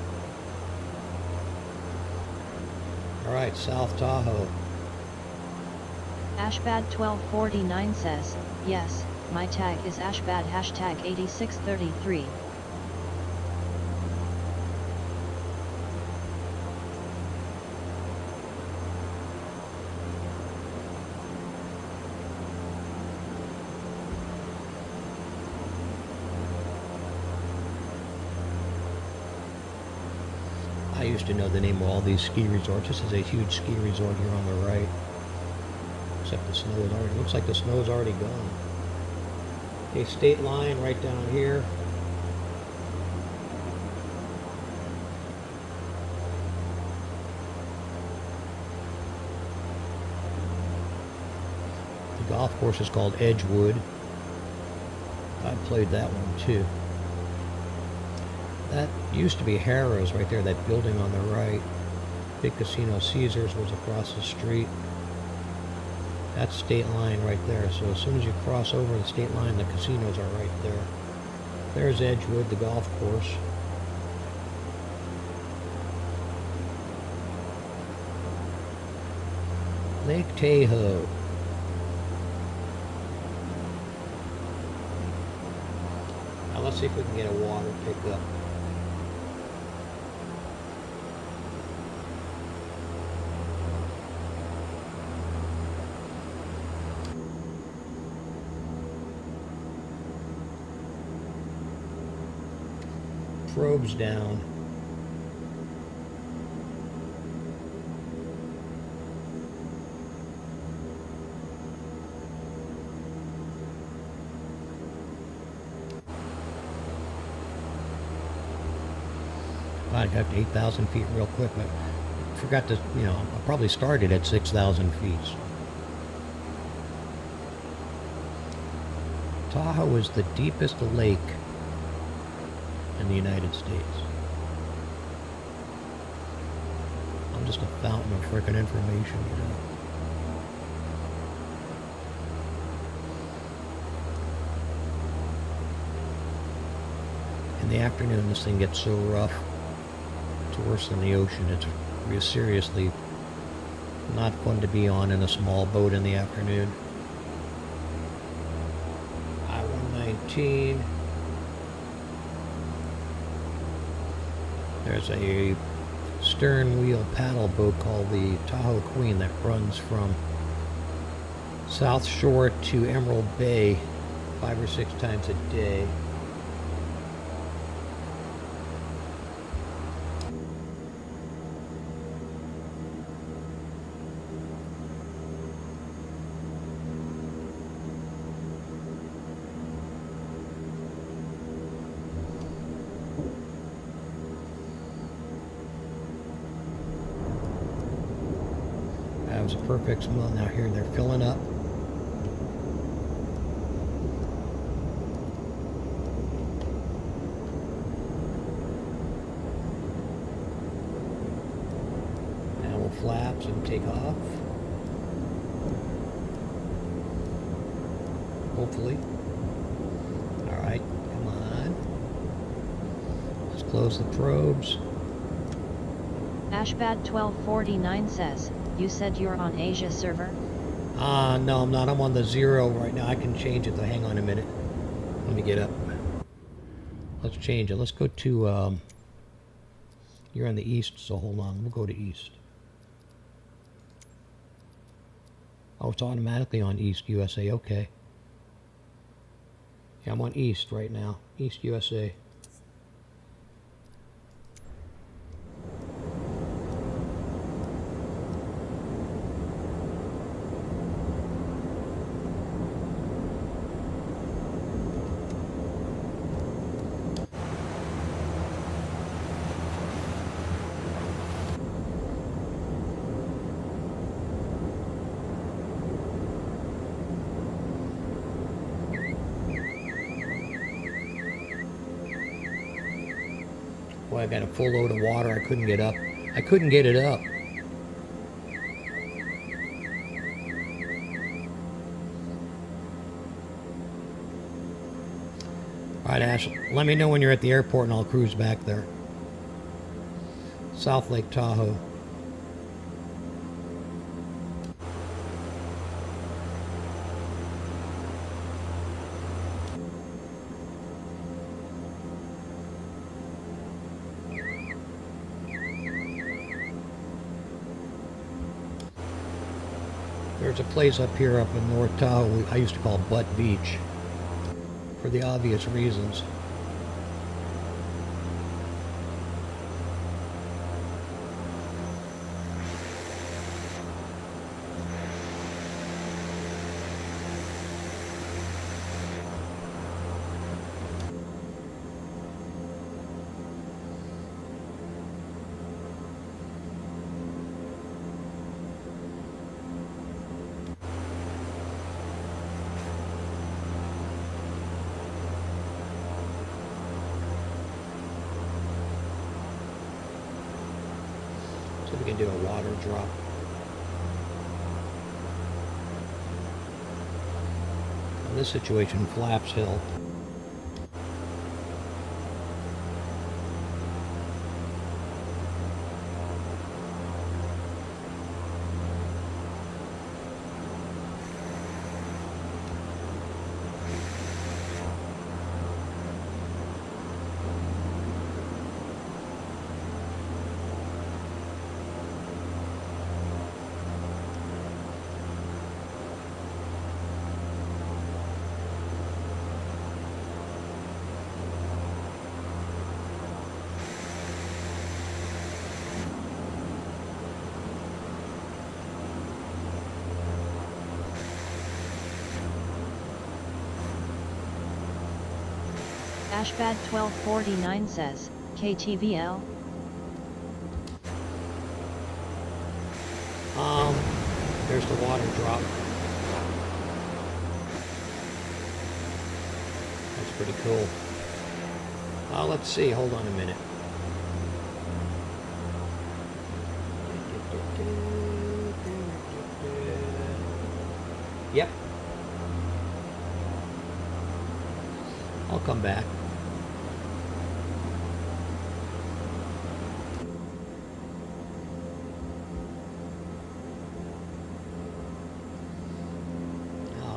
Alright, South Tahoe. Ashbad 1249 says, yes, my tag is Ashbad hashtag 8633. I used to know the name of all these ski resorts. This is a huge ski resort here on the right. Except the snow is already, looks like the snow is already gone. Okay, state line right down here. The golf course is called Edgewood. I played that one too. That used to be Harrah's right there, that building on the right. Big Casino Caesars was across the street. That's state line right there. So as soon as you cross over the state line, the casinos are right there. There's Edgewood, the golf course. Lake Tahoe. Now let's see if we can get a water pickup. probes down. I got to 8,000 feet real quick, but forgot to, you know, I probably started at 6,000 feet. Tahoe is the deepest lake in the United States. I'm just a fountain of frickin' information, you know. In the afternoon, this thing gets so rough. It's worse than the ocean. It's seriously not fun to be on in a small boat in the afternoon. I-119. There's a stern wheel paddle boat called the Tahoe Queen that runs from South Shore to Emerald Bay 5 or 6 times a day. That was a perfect smell. Now here they're filling up. Now we'll flaps and take off. Hopefully. Alright, come on. Let's close the probes. Ashbad 1249 says, you said you're on Asia server? No, I'm not. I'm on the 0 right now. I can change it though. Hang on a minute. Let me get up. Let's change it. Let's go to, you're on the east, so hold on. We'll go to east. Oh, it's automatically on East USA. Okay. Yeah, I'm on East right now. East USA. Boy, I got a full load of water. I couldn't get up. I couldn't get it up. All right, Ash, let me know when you're at the airport and I'll cruise back there. South Lake Tahoe. There's a place up here up in North Tahoe I used to call Butt Beach for the obvious reasons. So we can do a water drop. In this situation, flaps hill. Ashbad 1249 says, KTVL? There's the water drop. That's pretty cool. Let's see, hold on a minute. Yep. I'll come back.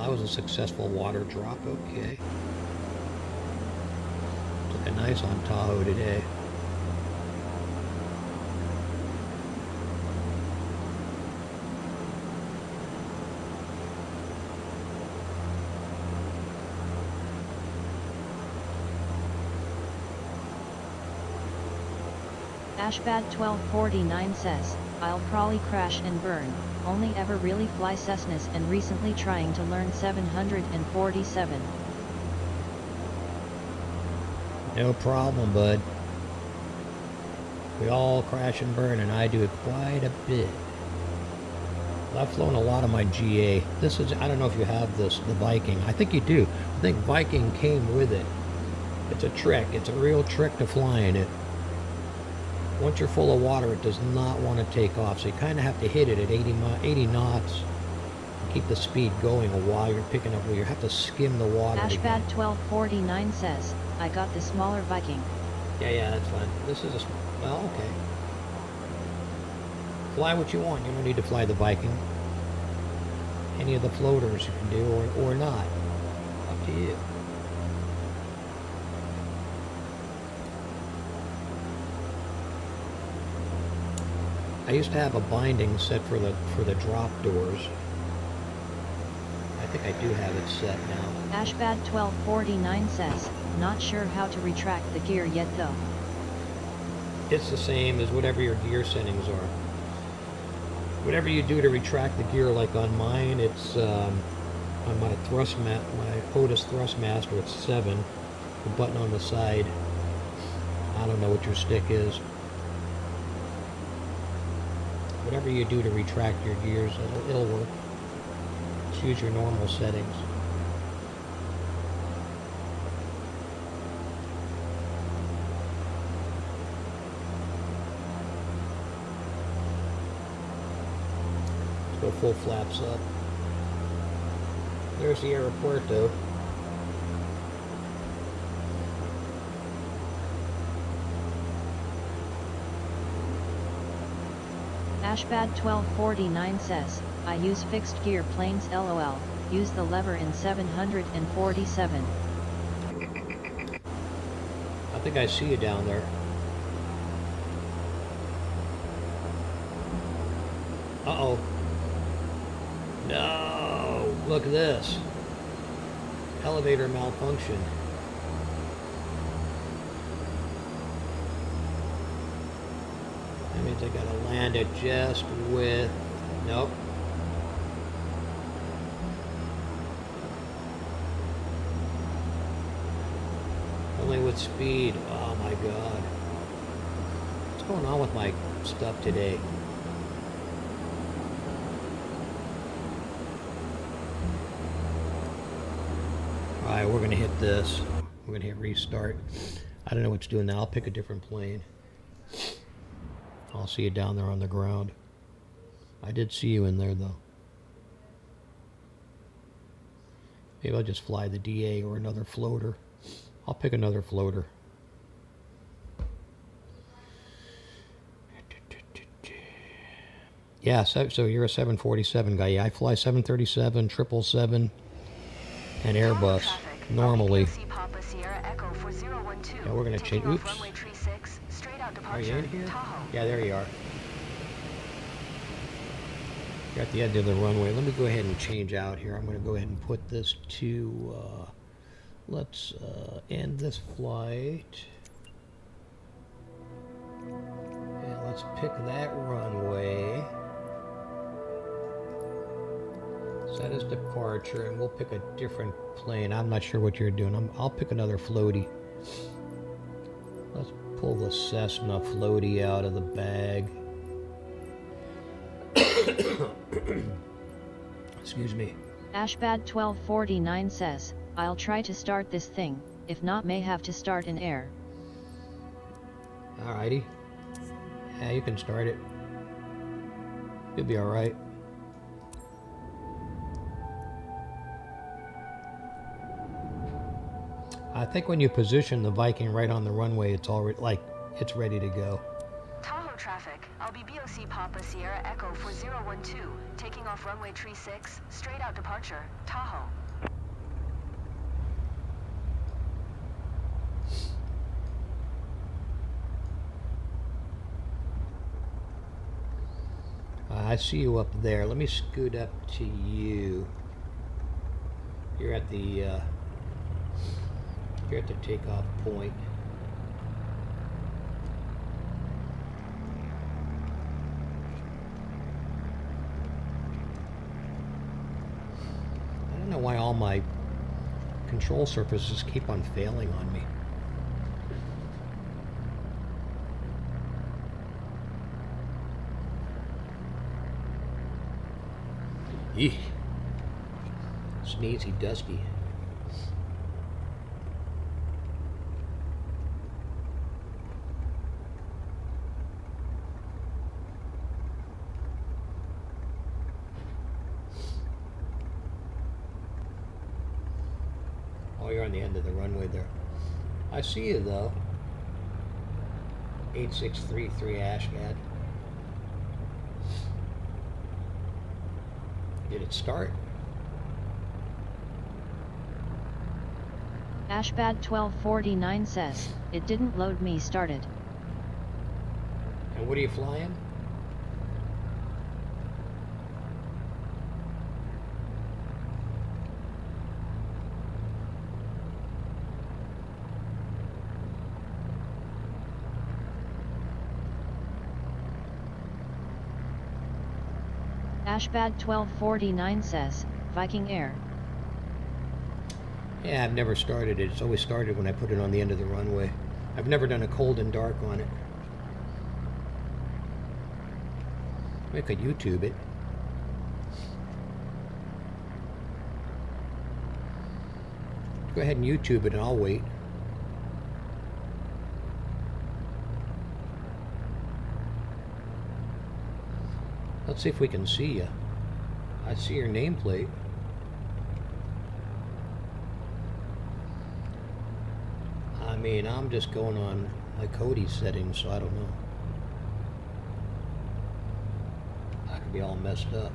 That was a successful water drop, okay. Took a nice on Tahoe today. Ashbad 1249 says, I'll probably crash and burn, only ever really fly Cessnas and recently trying to learn 747. No problem, bud. We all crash and burn, and I do it quite a bit. I've flown a lot of my GA. This is, I don't know if you have this, the Viking. I think you do. I think Viking came with it. It's a trick. It's a real trick to flying it. Once you're full of water, it does not want to take off, so you kind of have to hit it at 80 knots and keep the speed going while you're picking up where you have to skim the water. Ashbad 1249 says, I got the smaller Viking. Yeah, that's fine. This is a, well, okay. Fly what you want. You don't need to fly the Viking. Any of the floaters you can do, or not. Up to you. I used to have a binding set for the drop doors. I think I do have it set now. Ashbad 1249 says, not sure how to retract the gear yet though. It's the same as whatever your gear settings are. Whatever you do to retract the gear, like on mine, it's on my Otis Thrustmaster, it's 7. The button on the side. I don't know what your stick is. Whatever you do to retract your gears, it'll work. Just use your normal settings. Let's go full flaps up. There's the aeropuerto. Ashbad 1249 says, I use fixed gear planes LOL, use the lever in 747. I think I see you down there. Uh-oh. No! Look at this. Elevator malfunction. That means I gotta land it just with... Nope. Only with speed. Oh my god. What's going on with my stuff today? Alright, we're gonna hit this. We're gonna hit restart. I don't know what's doing that. I'll pick a different plane. I'll see you down there on the ground. I did see you in there though. Maybe I'll just fly the DA or another floater. I'll pick another floater. Yeah, so you're a 747 guy. Yeah, I fly 737, 777, and Airbus normally. Yeah, we're gonna change. Oops. Are you in here? Yeah, there you are. You're at the end of the runway. Let me go ahead and change out here. I'm going to go ahead and put this to, let's end this flight. And let's pick that runway. Set as departure, and we'll pick a different plane. I'm not sure what you're doing. I'll pick another floaty. Let's pull the Cessna floaty out of the bag. Excuse me. Ashbad1249 says, I'll try to start this thing, if not may have to start in air. Alrighty. Yeah, you can start it. You'll be alright. I think when you position the Viking right on the runway, it's already, like, it's ready to go. Tahoe traffic. I'll be BOC Papa Sierra Echo 4012, taking off runway 36, straight out departure, Tahoe. I see you up there. Let me scoot up to you. You're at the takeoff point. I don't know why all my control surfaces keep on failing on me. Eek. Sneezy Dusky. Oh, you're on the end of the runway there. I see you though. 8633 Ashbad. Did it start? Ashbad1249 says, it didn't load me started. And what are you flying? Ashbad1249 says, Viking Air. Yeah, I've never started it. It's always started when I put it on the end of the runway. I've never done a cold and dark on it. I could YouTube it. Go ahead and YouTube it and I'll wait. Let's see if we can see you. I see your nameplate. I mean, I'm just going on my Cody settings, so I don't know. I could be all messed up.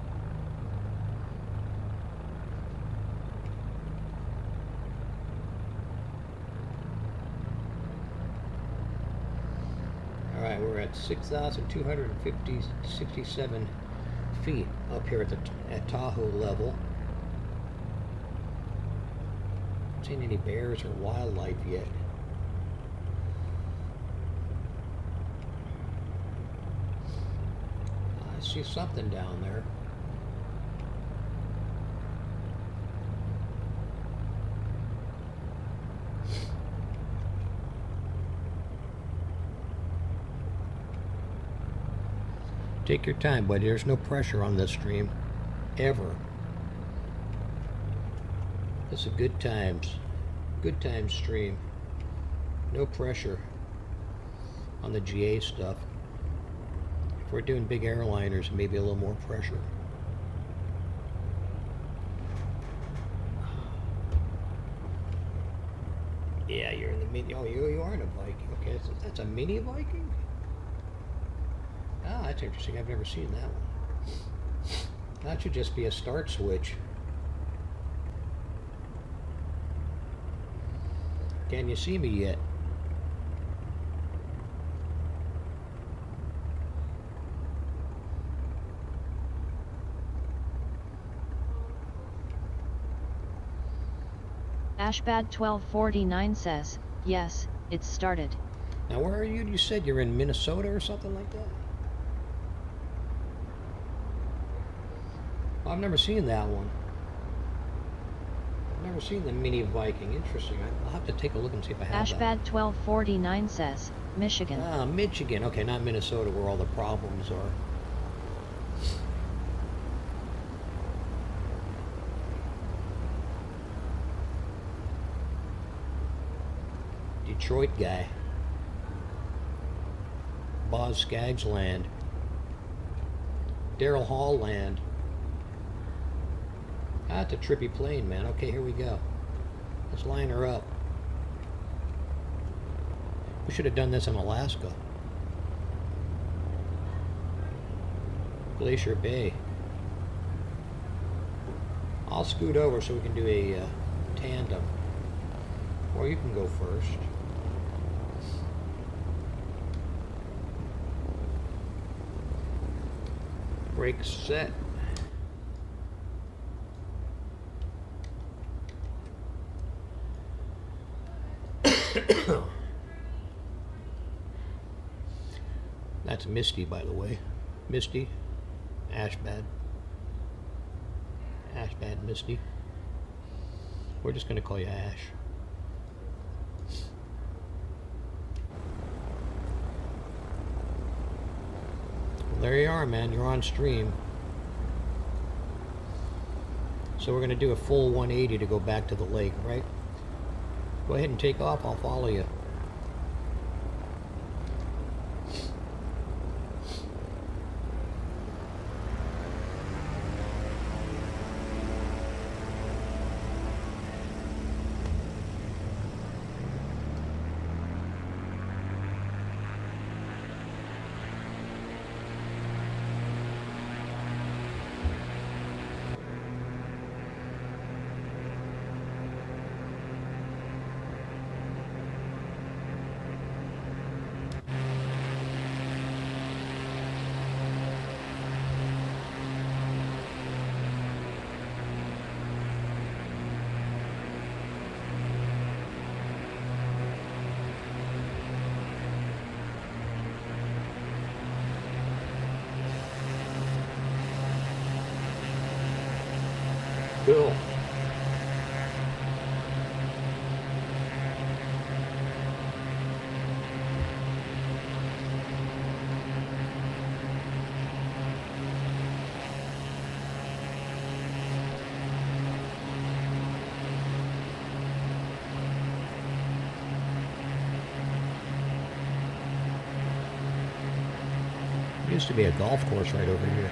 Alright, we're at 6,267 feet up here at Tahoe level. Not seen any bears or wildlife yet. I see something down there. Take your time, buddy. There's no pressure on this stream. Ever. It's a good times. Good times stream. No pressure on the GA stuff. If we're doing big airliners, maybe a little more pressure. Yeah, you're in the mini. Oh, you are in a Viking. Okay, that's a mini Viking? Ah, that's interesting. I've never seen that one. That should just be a start switch. Can you see me yet? Ashbad1249 says, yes, it's started. Now where are you? You said you're in Minnesota or something like that? I've never seen that one. I've never seen the Mini Viking. Interesting. I'll have to take a look and see if I have that. Ashbad 1249 says, Michigan. Ah, Michigan. Okay, not Minnesota where all the problems are. Detroit guy. Boz Skaggs land. Daryl Hall land. Ah, it's a trippy plane, man. Okay, here we go. Let's line her up. We should have done this in Alaska. Glacier Bay. I'll scoot over so we can do a tandem. Or you can go first. Brake set. That's Misty, by the way. Misty, Ashbad. Ashbad Misty. We're just going to call you Ash. Well, there you are, man. You're on stream. So we're going to do a full 180 to go back to the lake, right? Go ahead and take off. I'll follow you. Cool. Used to be a golf course right over here.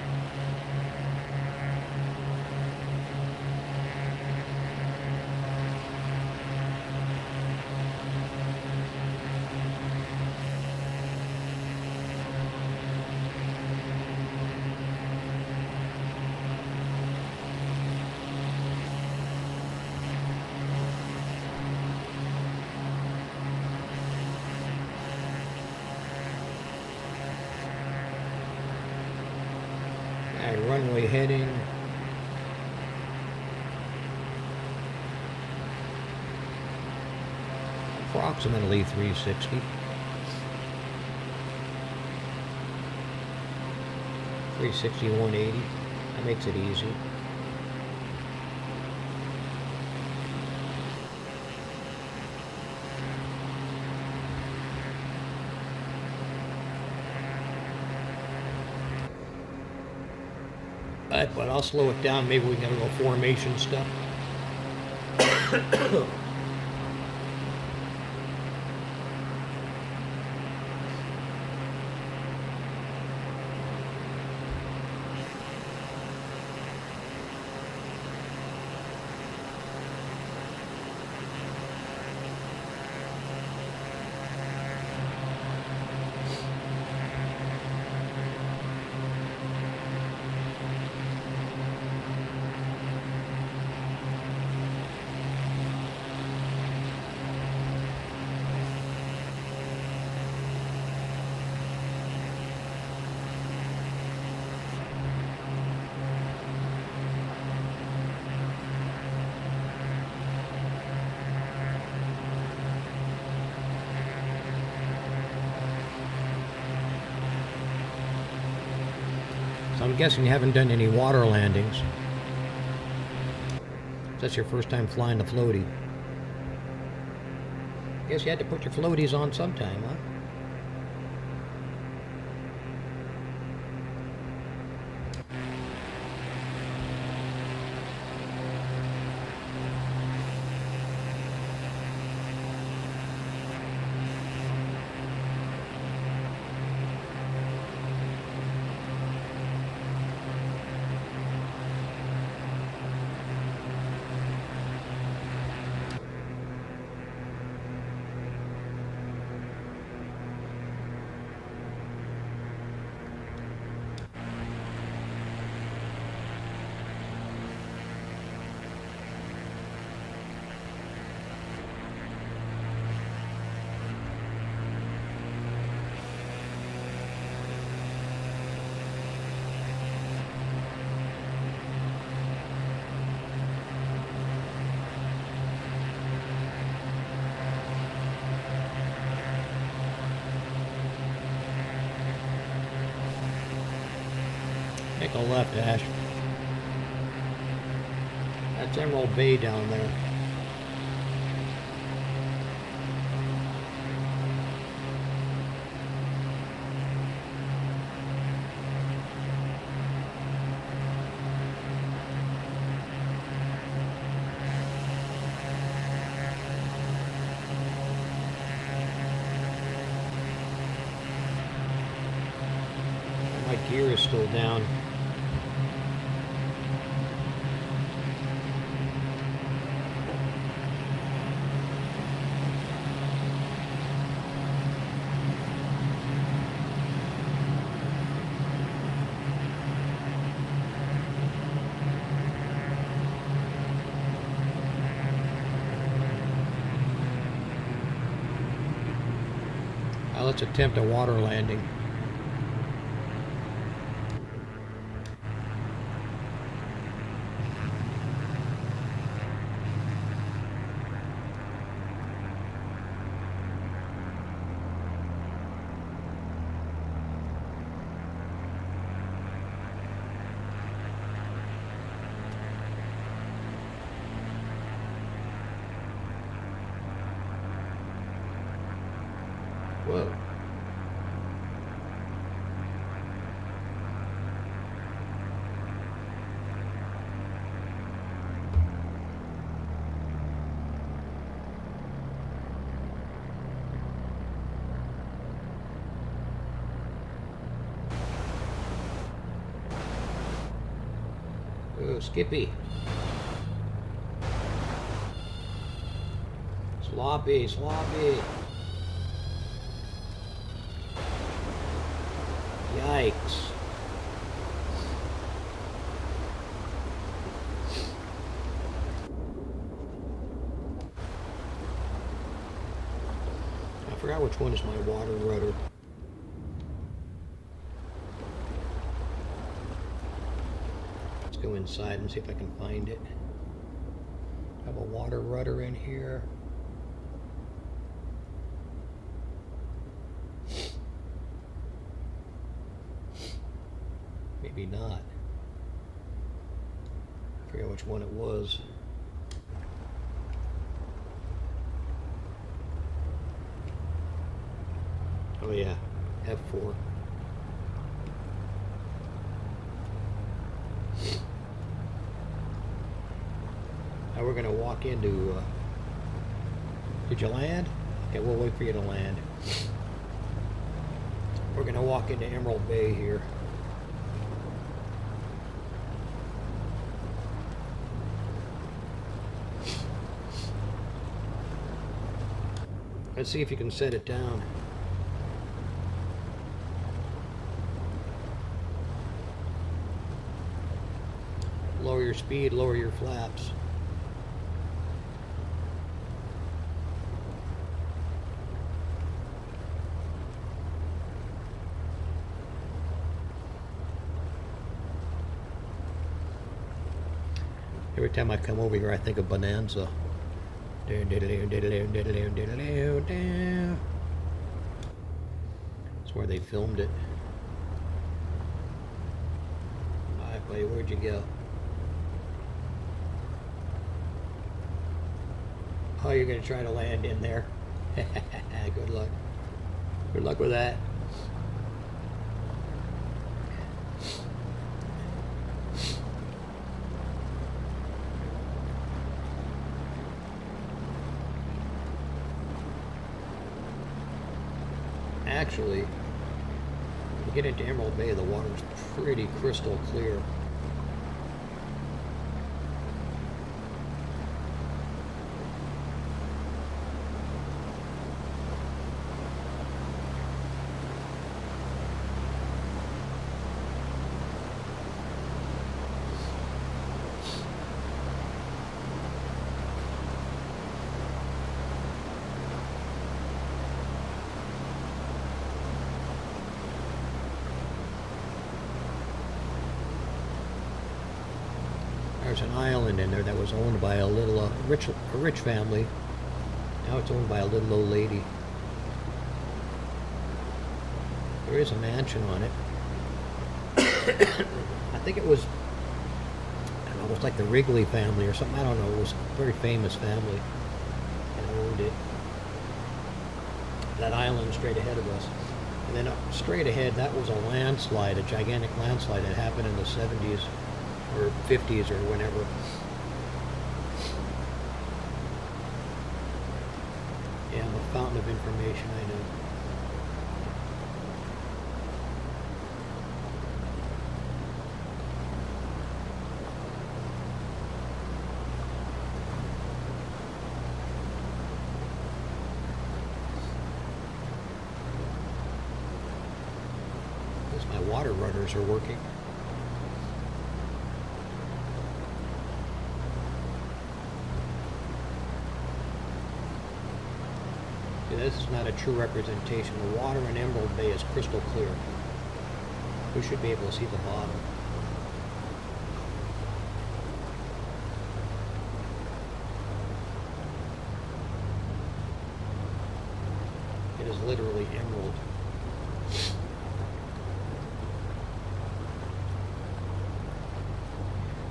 Runway heading. Approximately 360. 360, 180. That makes it easy. But I'll slow it down. Maybe we can get a little formation stuff. So I'm guessing you haven't done any water landings. That's your first time flying the floaty. Guess you had to put your floaties on sometime, huh? Make a left, Ash. That's Emerald Bay down there. My gear is still down. Now let's attempt a water landing. Whoa. Oh, Skippy. Sloppy, sloppy. Yikes. I forgot which one is my water rudder. Let's go inside and see if I can find it. Have a water rudder in here. Maybe not. I forget which one it was. Oh yeah, F4. Now we're gonna walk into, did you land? Okay, we'll wait for you to land. We're gonna walk into Emerald Bay here. Let's see if you can set it down. Lower your speed, lower your flaps. Every time I come over here, I think of Bonanza. That's where they filmed it. Alright, buddy, where'd you go? Oh, you're going to try to land in there? Good luck. Good luck with that. Actually, when you get into Emerald Bay, the water's pretty crystal clear. There's an island in there that was owned by a little rich family. Now it's owned by a little old lady. There is a mansion on it. I think it was, I don't know, it was like the Wrigley family or something. I don't know. It was a very famous family that owned it. That island straight ahead of us. And then up straight ahead, that was a landslide, a gigantic landslide that happened in the 70s. Or 50s or whenever. Yeah, I'm a fountain of information, I know. At least my water rudders are working. This is not a true representation. The water in Emerald Bay is crystal clear. We should be able to see the bottom. It is literally emerald.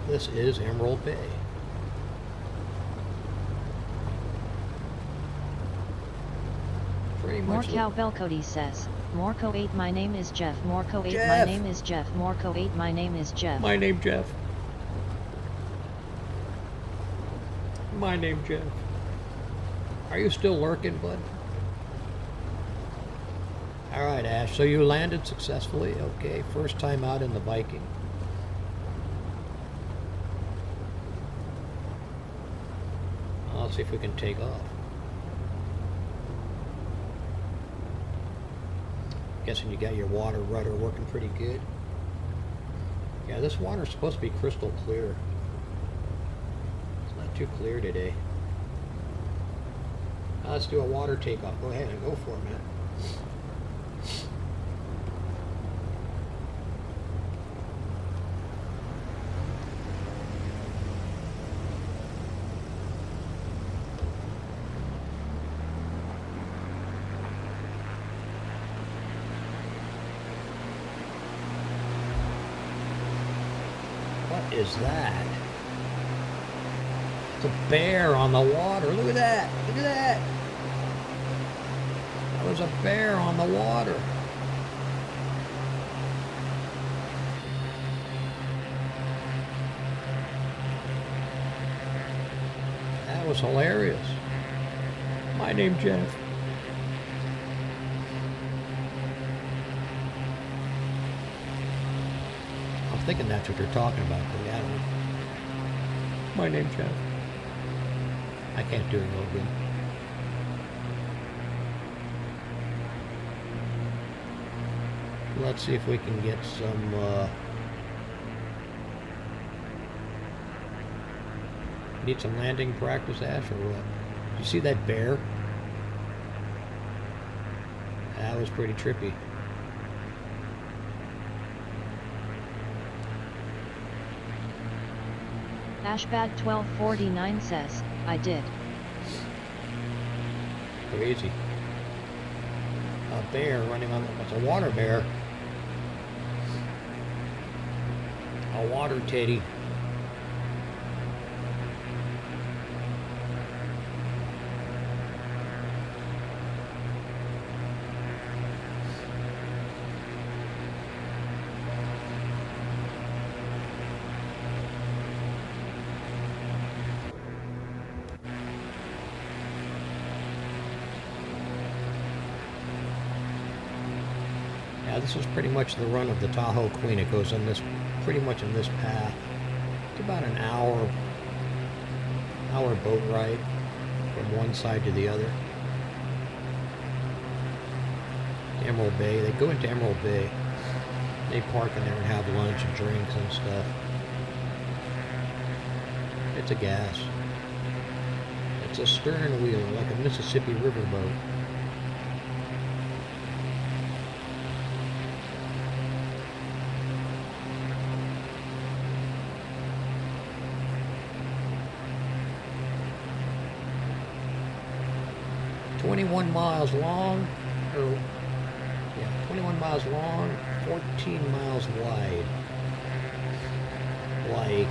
This is Emerald Bay. More Cowbell Cody says, Morco 8 my name is Jeff, Morco 8 my name is Jeff, Morco 8 my name is Jeff. My name Jeff. My name Jeff. Are you still lurking, bud? Alright, Ash, so you landed successfully. Okay, first time out in the Viking. I'll see if we can take off. Guessing you got your water rudder working pretty good. Yeah, this water's supposed to be crystal clear. It's not too clear today. Now let's do a water takeoff. Go ahead and go for it, man. What is that? It's a bear on the water. Look at that. Look at that. That was a bear on the water. That was hilarious. My name's Jeff. I'm thinking that's what you're talking about, but I don't know. My name's Jeff. I can't do it real good. Let's see if we can get some, need some landing practice, Ash, or what? You see that bear? That was pretty trippy. Ashbad1249 says, I did. Crazy. A bear running on, it's a water bear. A water teddy. Yeah, this is pretty much the run of the Tahoe Queen. It goes in this, pretty much in this path. It's about an hour boat ride from one side to the other. Emerald Bay. They go into Emerald Bay. They park in there and have lunch and drinks and stuff. It's a gas. It's a stern wheeler, like a Mississippi River boat. "21 miles long, or yeah, 21 miles long, 14 miles wide, like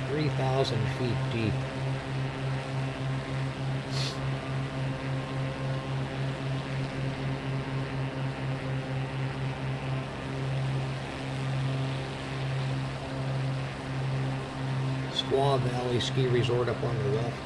3,000 feet deep." Squaw Valley Ski Resort up on the left.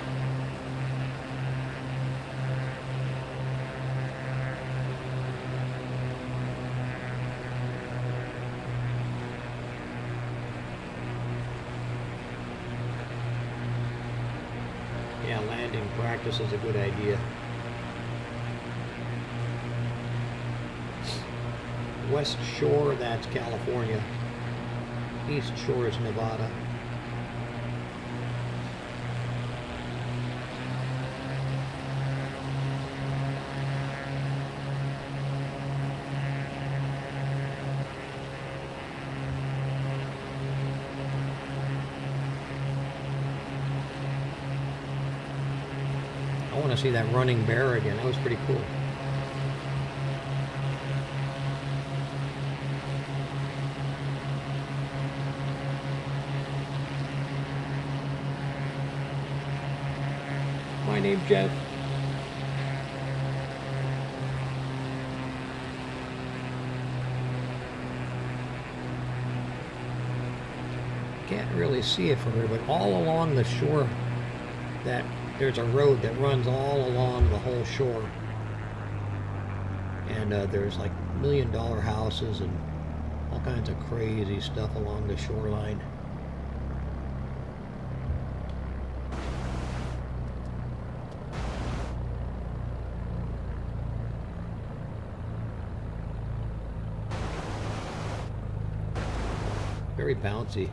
Yeah, landing practice is a good idea. West Shore, that's California. East Shore is Nevada. I want to see that running bear again. That was pretty cool. My name's Jeff. Can't really see it from here, but all along the shore, that there's a road that runs all along the whole shore. And there's like $1 million houses and all kinds of crazy stuff along the shoreline. Very bouncy.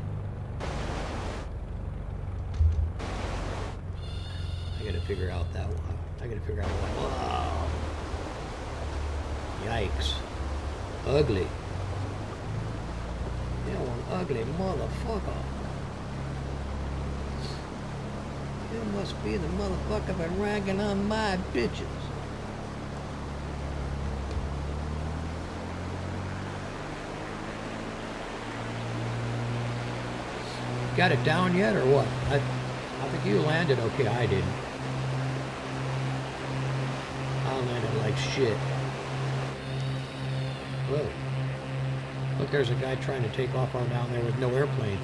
I gotta figure out that one. I gotta figure out what. Wow. Yikes. Ugly. Yeah, one ugly motherfucker. You must be the motherfucker been ragging on my bitches. Got it down yet or what? I think you landed okay. I didn't. I landed like shit. Whoa. Look, there's a guy trying to take off on down there with no airplane.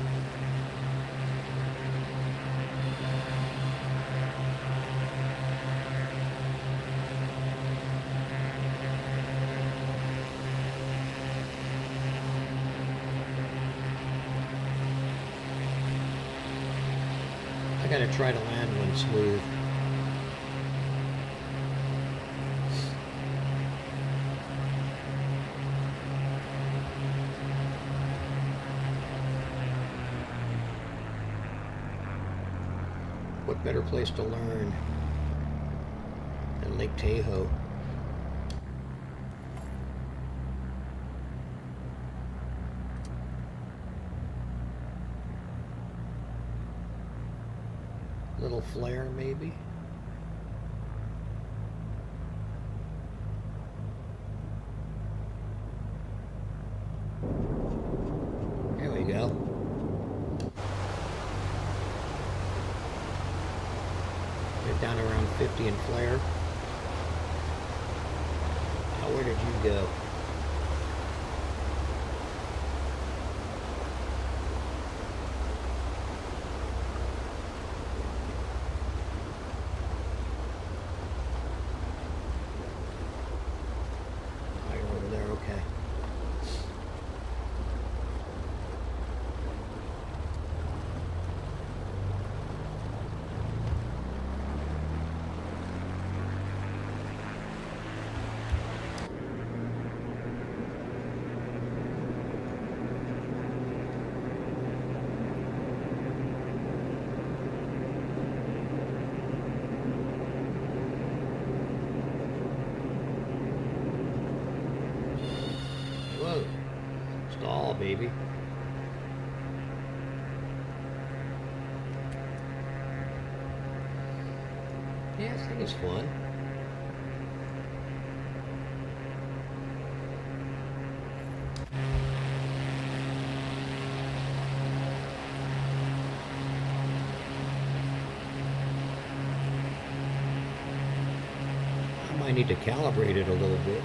I gotta try to land one smooth. What better place to learn than Lake Tahoe? Little flare, maybe. There we go. Get down around 50 in flare. Now, where did you go? Over there, okay. baby. Yeah, this thing is fun. I might need to calibrate it a little bit.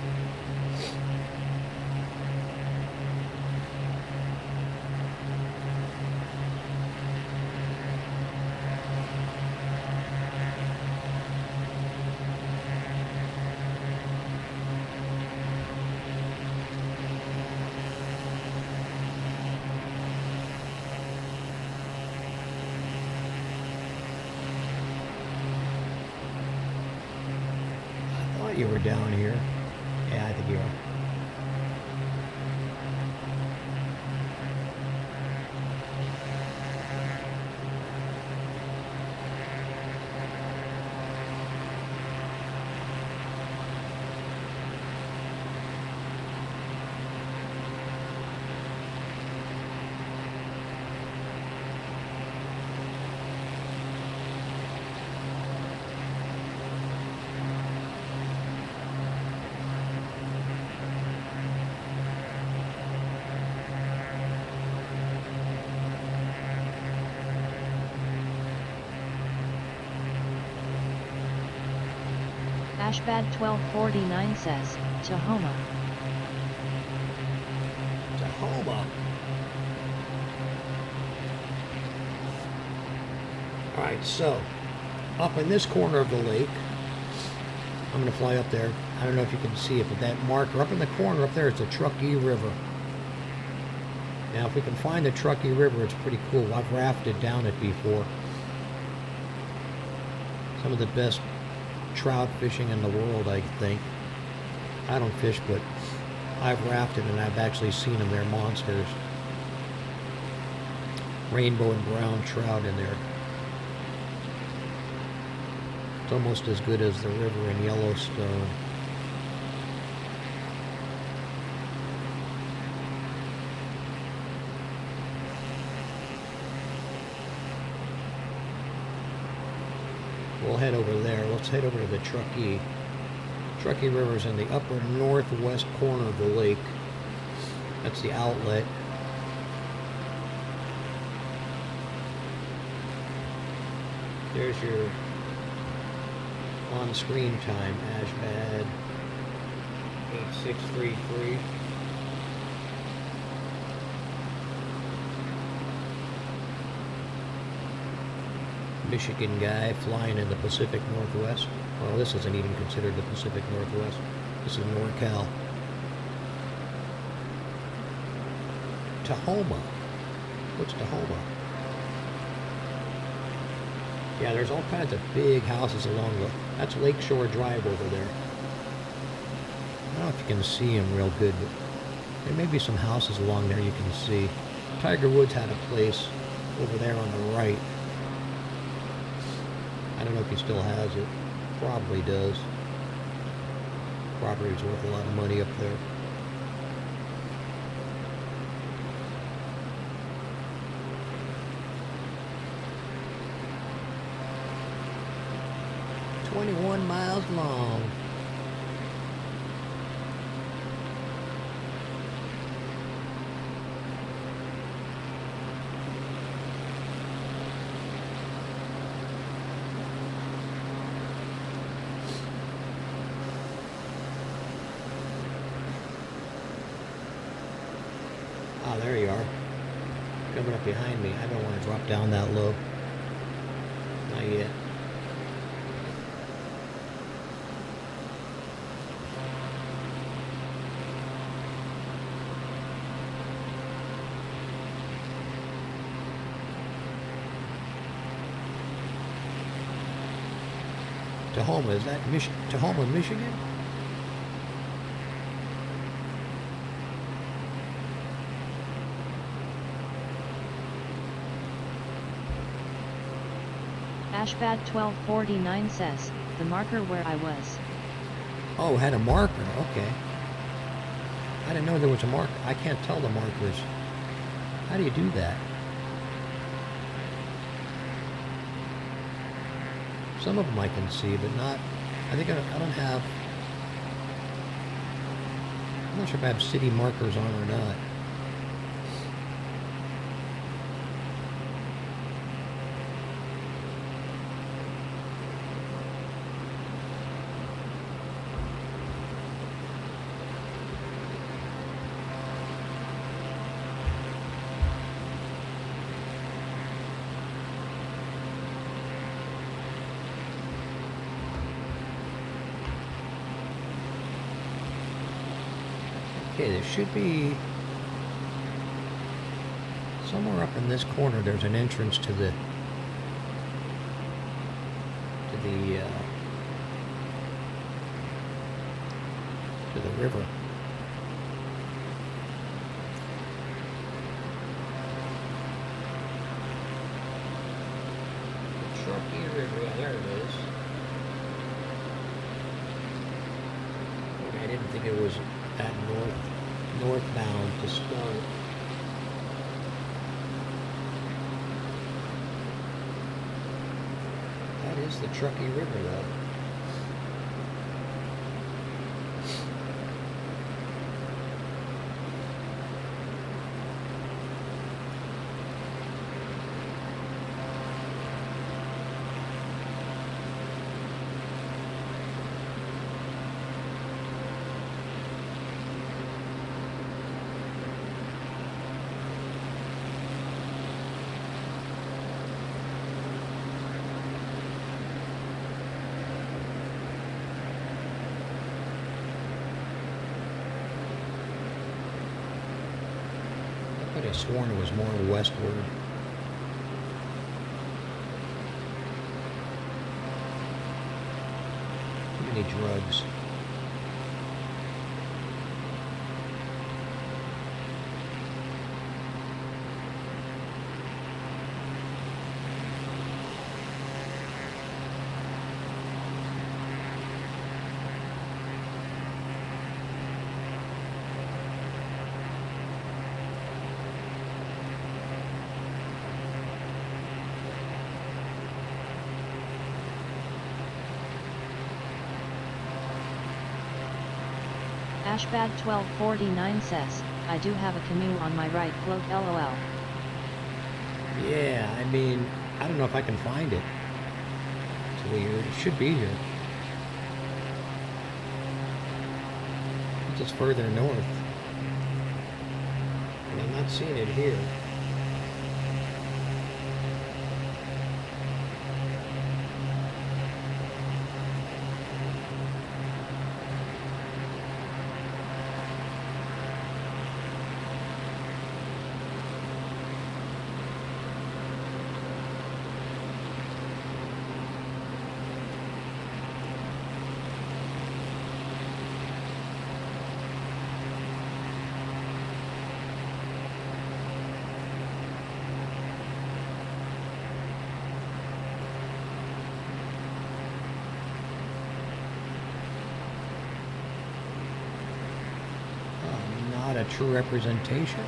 You were down here. Yeah, I think you are. Ashbad 1249 says, Tahoma. Tahoma. Alright, so, up in this corner of the lake, I'm going to fly up there. I don't know if you can see it, but that marker up in the corner up there is the Truckee River. Now, if we can find the Truckee River, it's pretty cool. I've rafted down it before. Some of the best trout fishing in the world, I think. I don't fish, but I've rafted and I've actually seen them. They're monsters. Rainbow and brown trout in there. It's almost as good as the river in Yellowstone. We'll head over there. Let's head over to the Truckee. Truckee River's in the upper northwest corner of the lake. That's the outlet. There's your on-screen time, Ashbad 8633. Michigan guy flying in the Pacific Northwest. Well, this isn't even considered the Pacific Northwest. This is NorCal. Tahoma. What's Tahoma? Yeah, there's all kinds of big houses along the... That's Lakeshore Drive over there. I don't know if you can see them real good, but there may be some houses along there you can see. Tiger Woods had a place over there on the right. I don't know if he still has it. Probably does. Property's worth a lot of money up there. "21 miles long." Oh, there you are. Coming up behind me. I don't want to drop down that low. Not yet. Tahoma, is that Tahoma, Michigan? Ashbad 1249 says, the marker where I was. Oh, it had a marker, okay. I didn't know there was a marker. I can't tell the markers. How do you do that? Some of them I can see, but not... I think I don't have... I'm not sure if I have city markers on or not. Okay, there should be somewhere up in this corner. There's an entrance to the river. The Truckee River, yeah, there it is. Okay, I didn't think it was that northbound to start. That is the Truckee River, though. I could have sworn it was more westward. Too many drugs. Ashbad 1249 says, I do have a canoe on my right, float LOL. Yeah, I mean, I don't know if I can find it. It's weird. It should be here. It's just further north. And I'm not seeing it here. Not a true representation.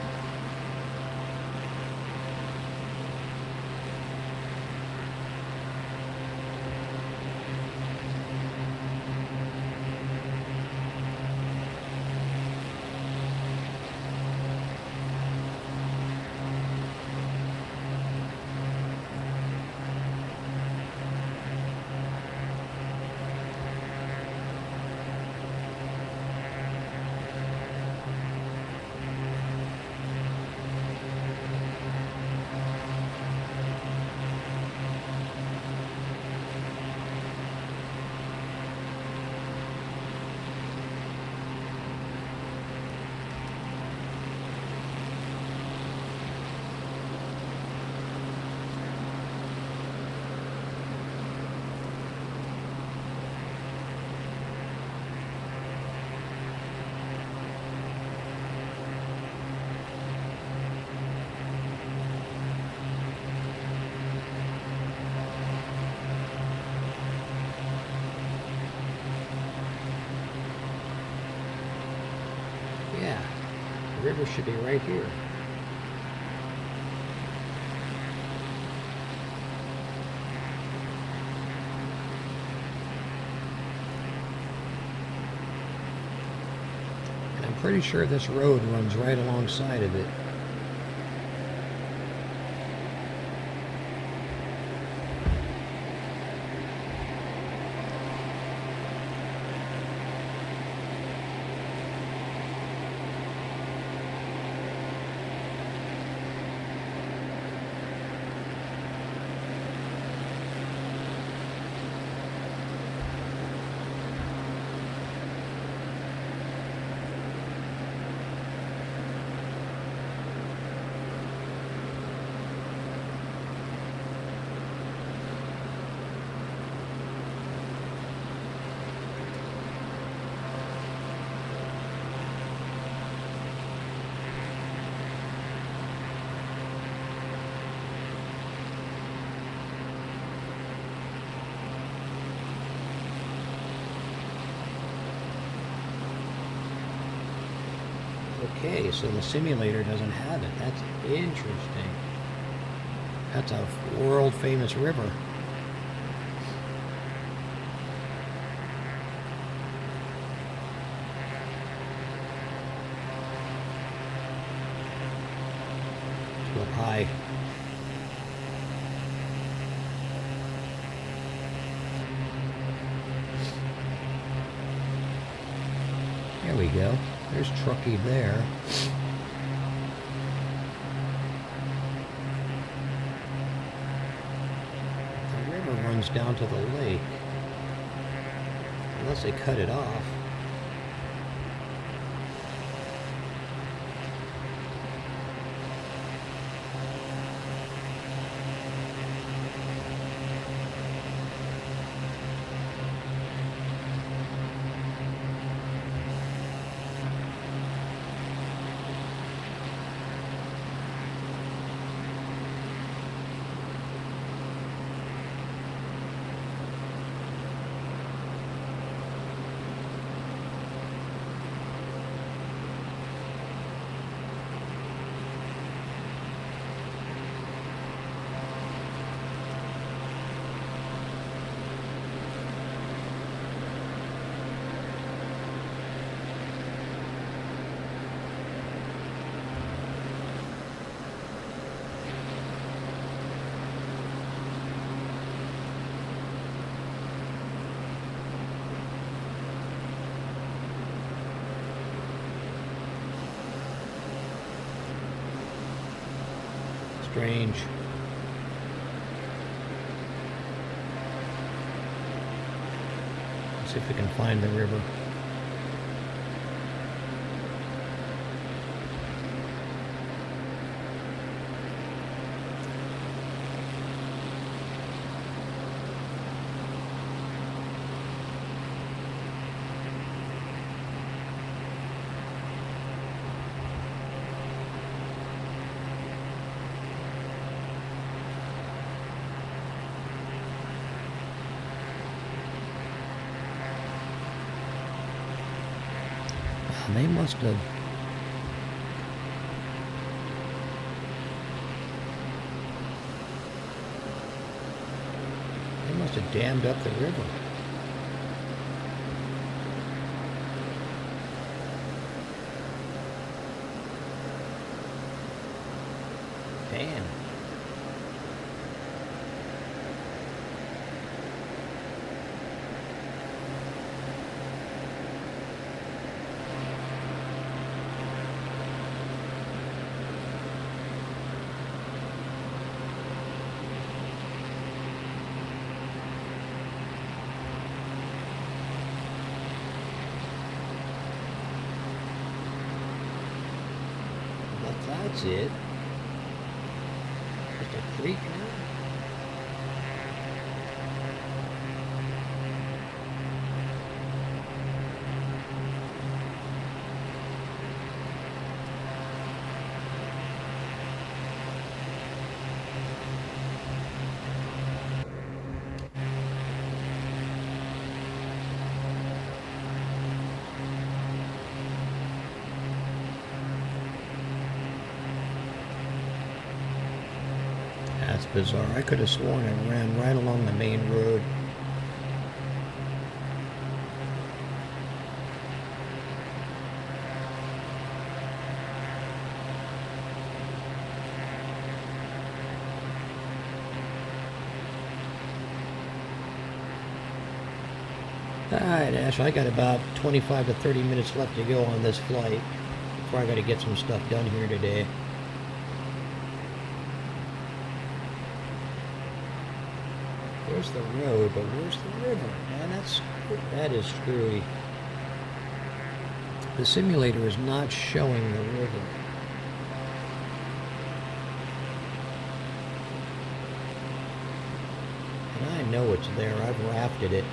Yeah, the river should be right here. pretty sure this road runs right alongside of it. Okay, so the simulator doesn't have it. That's interesting. That's a world famous river. Let's go up high. There we go. There's Truckee there. The river runs down to the lake. Unless they cut it off. Strange. Let's see if we can find the river. They must have dammed up the river. Damn. That's it. Just a creek now. That's bizarre. I could have sworn I ran right along the main road. Alright, Ash, I got about 25 to 30 minutes left to go on this flight before I gotta get some stuff done here today. There's the road, but where's the river? Man, that is screwy. The simulator is not showing the river. And I know it's there. I've rafted it.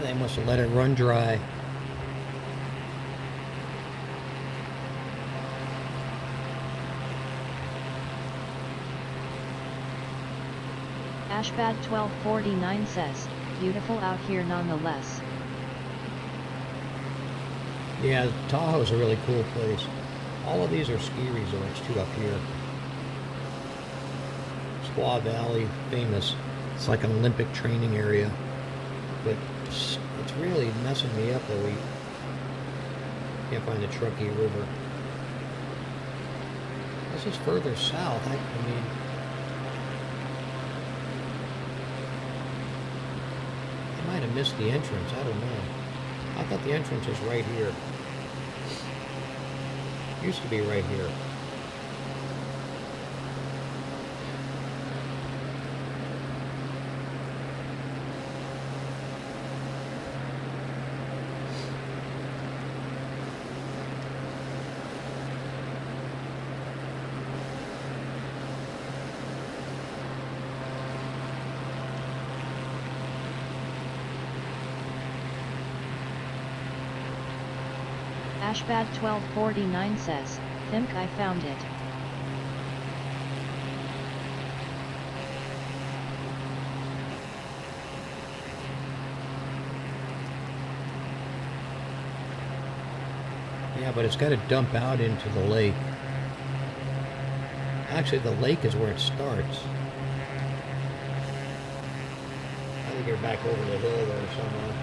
They must have let it run dry. Ashbad 1249 says, beautiful out here nonetheless. Yeah, Tahoe's a really cool place. All of these are ski resorts too up here. Squaw Valley, famous. It's like an Olympic training area. But it's really messing me up that we can't find the Truckee River. This is further south. I mean, I might have missed the entrance. I don't know. I thought the entrance was right here. Used to be right here. Ashbad 1249 says, think I found it. Yeah, but it's got to dump out into the lake. Actually, the lake is where it starts. I think you're back over the hill there somewhere.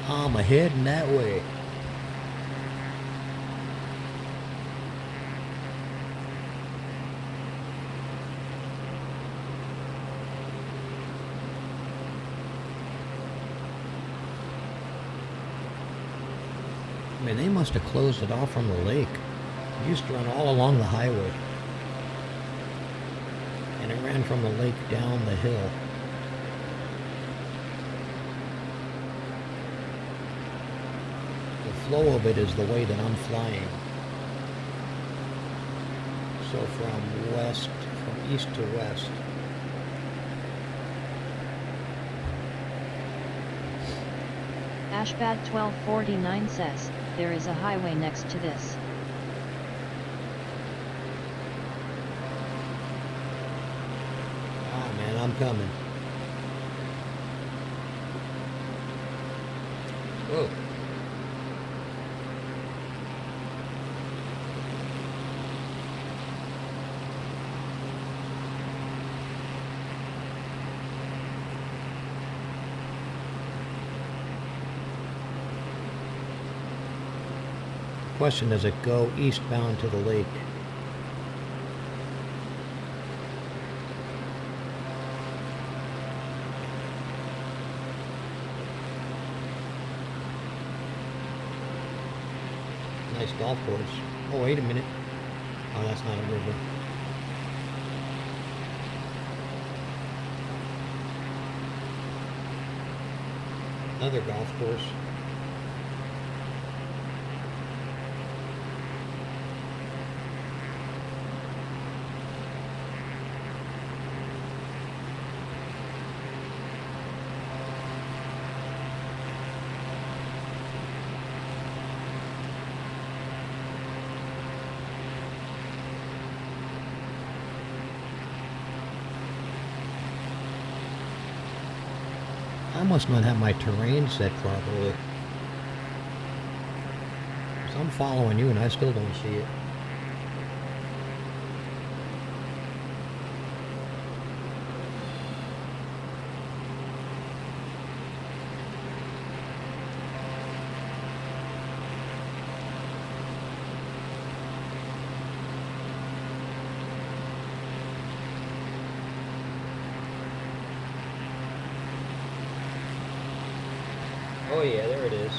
I'm heading that way. I mean, they must have closed it off from the lake. It used to run all along the highway. And it ran from the lake down the hill. The flow of it is the way that I'm flying. So from east to west. Ashbad 1249 says, there is a highway next to this. Ah, man, I'm coming. Whoa. Question, does it go eastbound to the lake? Nice golf course. Oh, wait a minute. Oh, that's not a river. Another golf course. I must not have my terrain set properly. 'Cause I'm following you and I still don't see it. Oh yeah, there it is.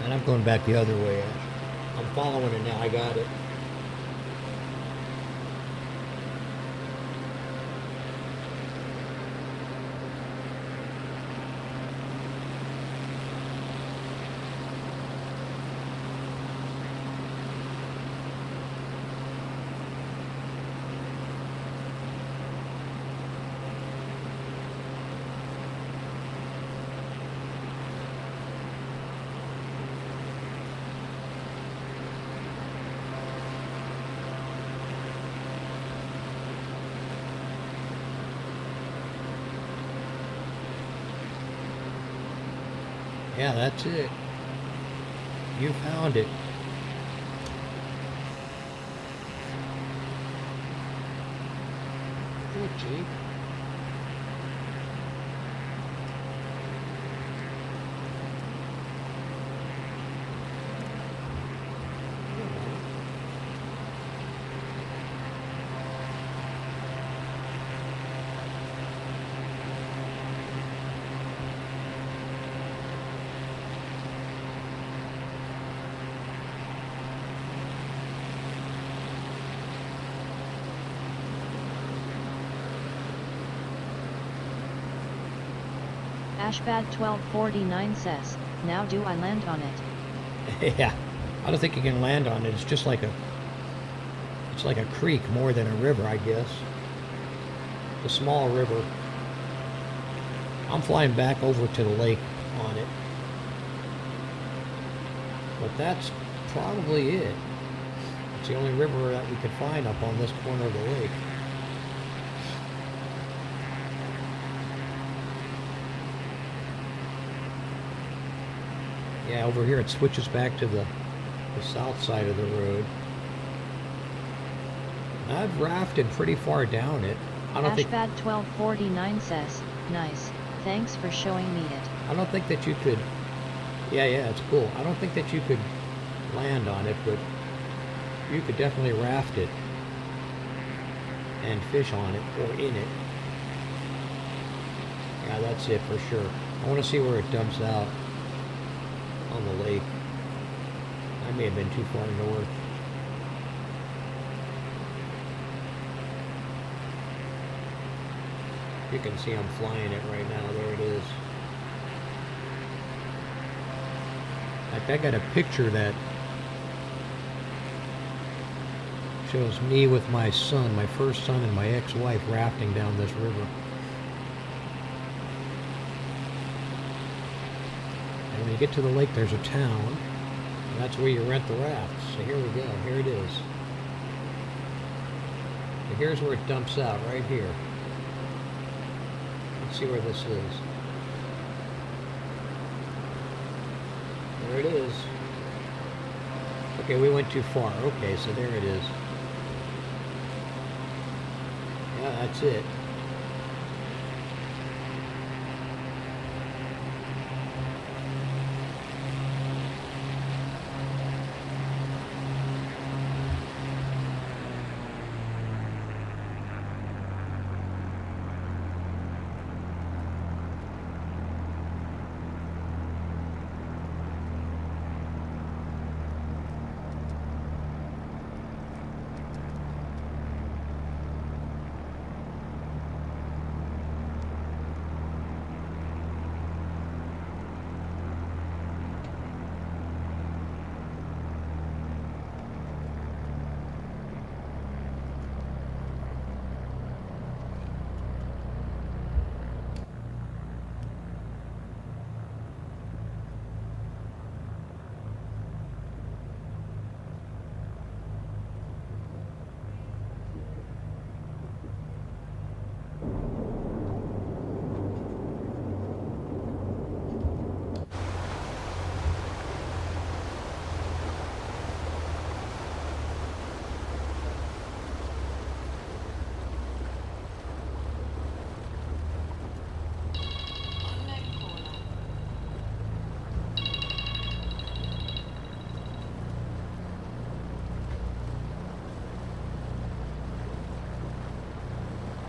And I'm going back the other way. I'm following it now. I got it. Yeah, that's it. You found it. Oh, gee. Ashbad 1249 says, now do I land on it? Yeah, I don't think you can land on it. It's just like it's like a creek more than a river, I guess. A small river. I'm flying back over to the lake on it. But that's probably it. It's the only river that we could find up on this corner of the lake. Yeah, over here it switches back to the south side of the road. I've rafted pretty far down it. I don't think... Ashbad 1249 says, nice, thanks for showing me it. I don't think that you could... Yeah, it's cool. I don't think that you could land on it, but you could definitely raft it and fish on it or in it. Yeah, that's it for sure. I want to see where it dumps out on the lake. I may have been too far north. You can see I'm flying it right now. There it is. Like, I got a picture that shows me with my son, my first son, and my ex-wife rafting down this river. And when you get to the lake, there's a town. And that's where you rent the rafts. So here we go. Here it is. So here's where it dumps out, right here. Let's see where this is. There it is. Okay, we went too far. Okay, so there it is. Yeah, that's it.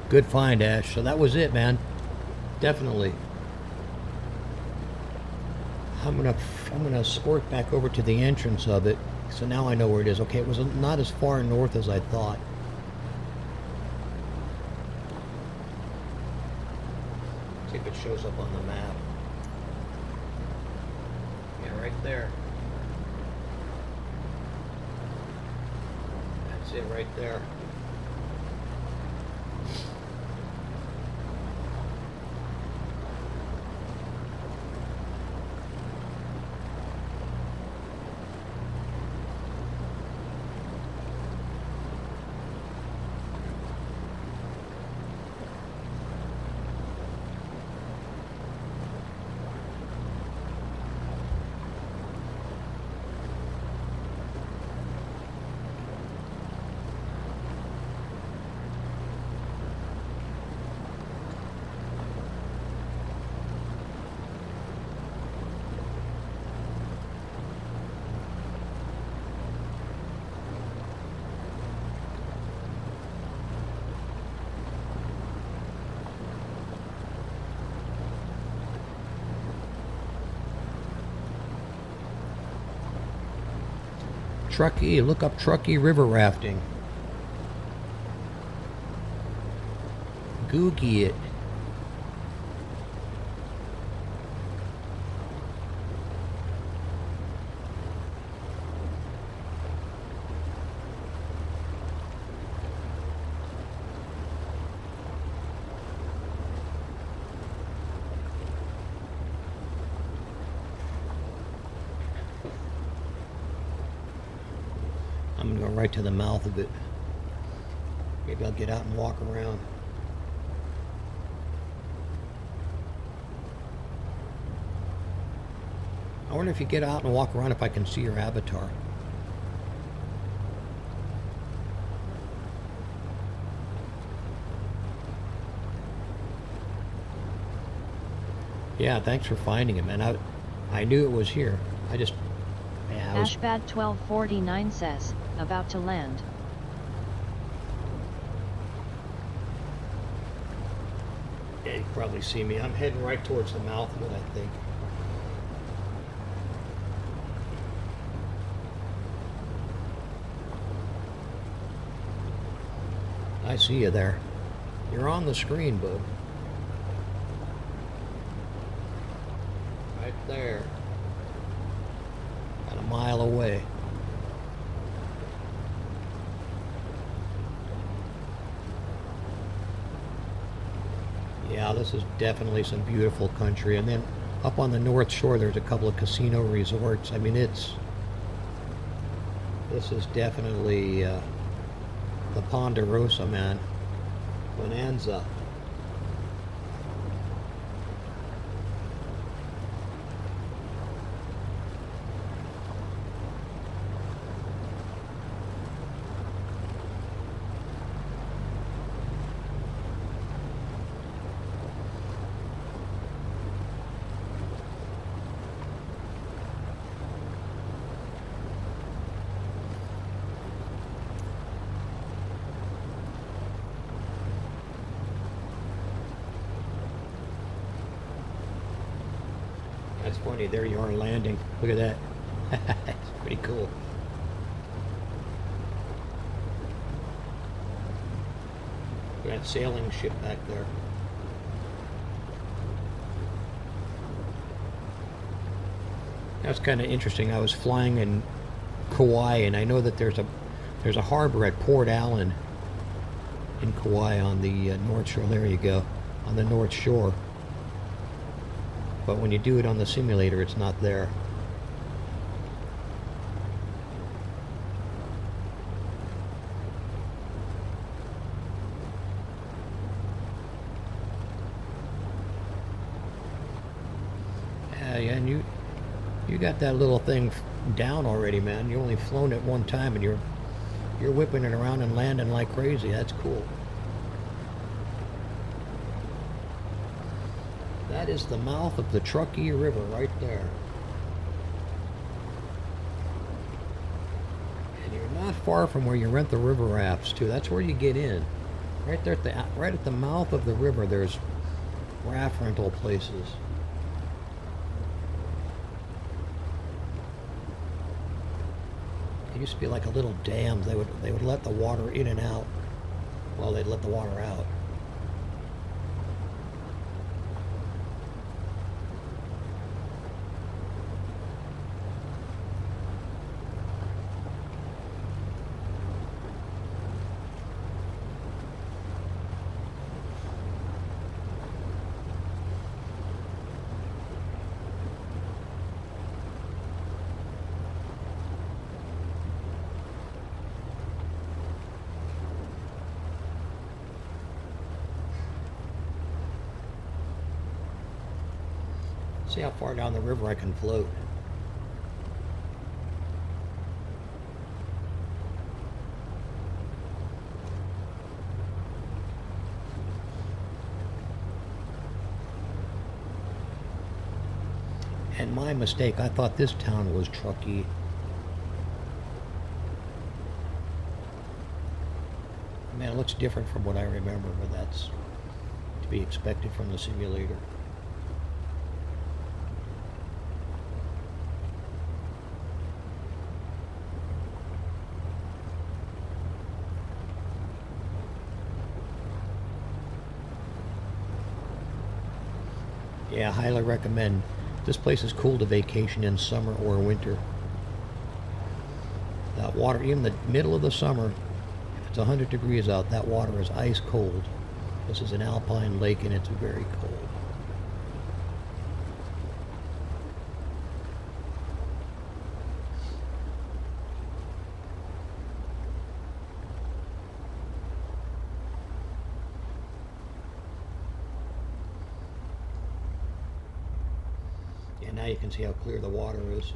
Good find, Ash. So that was it, man. Definitely. I'm gonna squirt back over to the entrance of it. So now I know where it is. Okay, it was not as far north as I thought. See if it shows up on the map. Yeah, right there. That's it right there. Truckee, look up Truckee River Rafting. Googie it. I'm going to go right to the mouth of it. Maybe I'll get out and walk around. I wonder if you get out and walk around if I can see your avatar. Yeah, thanks for finding it, man. I knew it was here. I just... Yeah, Ashbad 1249 says, about to land. Yeah, you can probably see me. I'm heading right towards the mouth of it, I think. I see you there. You're on the screen, bud. Right there. mile away. Yeah, this is definitely some beautiful country. And then up on the North Shore, there's a couple of casino resorts. I mean, this is definitely the Ponderosa, man. Bonanza. That's funny, there you are landing. Look at that. It's pretty cool. Look at that sailing ship back there. That's kind of interesting. I was flying in Kauai, and I know that there's a harbor at Port Allen in Kauai on the North Shore. There you go, on the North Shore. But when you do it on the simulator, it's not there. Yeah, and you got that little thing down already, man. You only flown it one time, and you're whipping it around and landing like crazy. That's cool. That is the mouth of the Truckee River right there. And you're not far from where you rent the river rafts too. That's where you get in. Right there right at the mouth of the river, there's raft rental places. It used to be like a little dam. They would let the water in and out. Well, they'd let the water out. See how far down the river I can float. And my mistake, I thought this town was Truckee. Man, it looks different from what I remember, but that's to be expected from the simulator. Yeah, I highly recommend. This place is cool to vacation in summer or winter. That water, even the middle of the summer, if it's 100 degrees out, that water is ice cold. This is an alpine lake and it's very cold. Now you can see how clear the water is.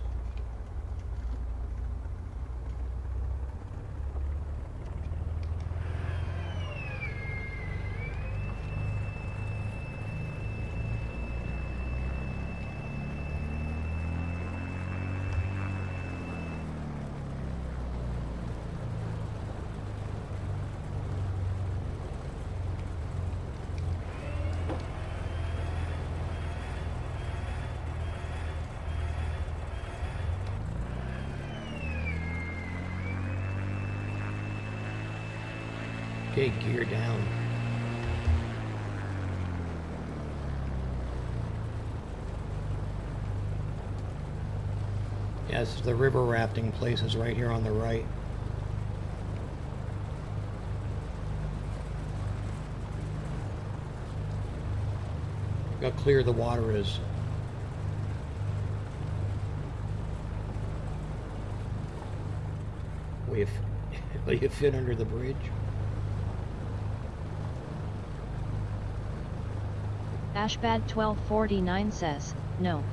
Okay, gear down. Yes, the river rafting place is right here on the right. Look how clear the water is. Will you fit under the bridge? Ashbad 1249 says, no.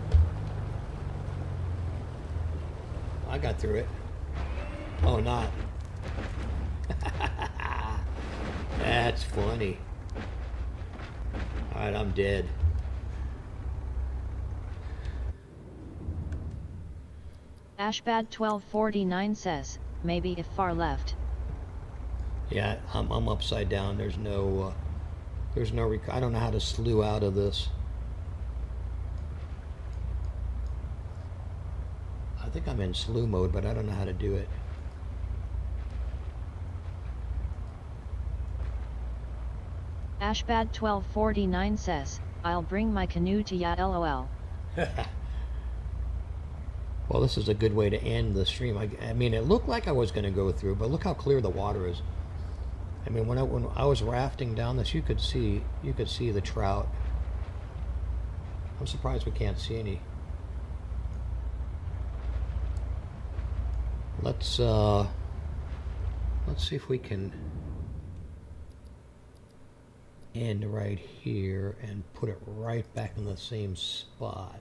I got through it. Oh, not. That's funny. Alright, I'm dead. Ashbad 1249 says, maybe if far left. Yeah, I'm upside down. There's no I don't know how to slew out of this. I think I'm in slew mode, but I don't know how to do it. Ashbad 1249 says, I'll bring my canoe to ya lol. Well, this is a good way to end the stream. I mean, it looked like I was going to go through, but look how clear the water is. I mean, when I was rafting down this, you could see the trout. I'm surprised we can't see any. Let's see if we can end right here and put it right back in the same spot.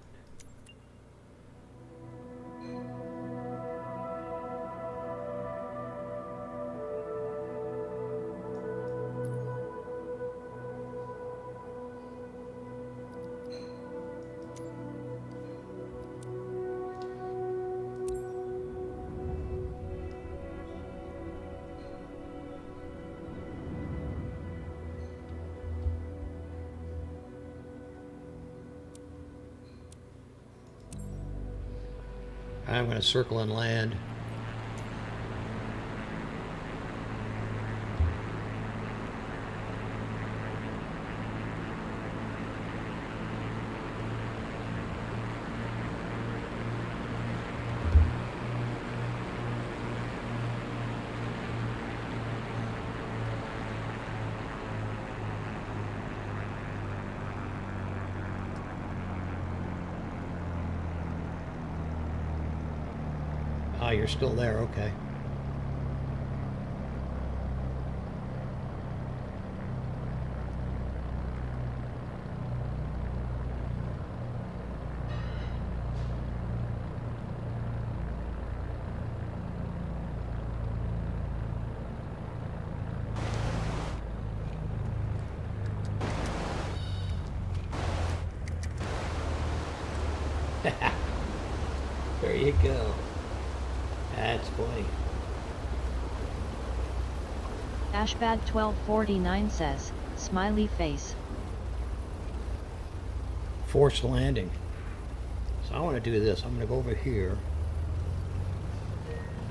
I'm going to circle and land. Ah, you're still there, okay. There you go. That's funny. Ashbad 1249 says, smiley face. Forced landing. So I want to do this. I'm going to go over here.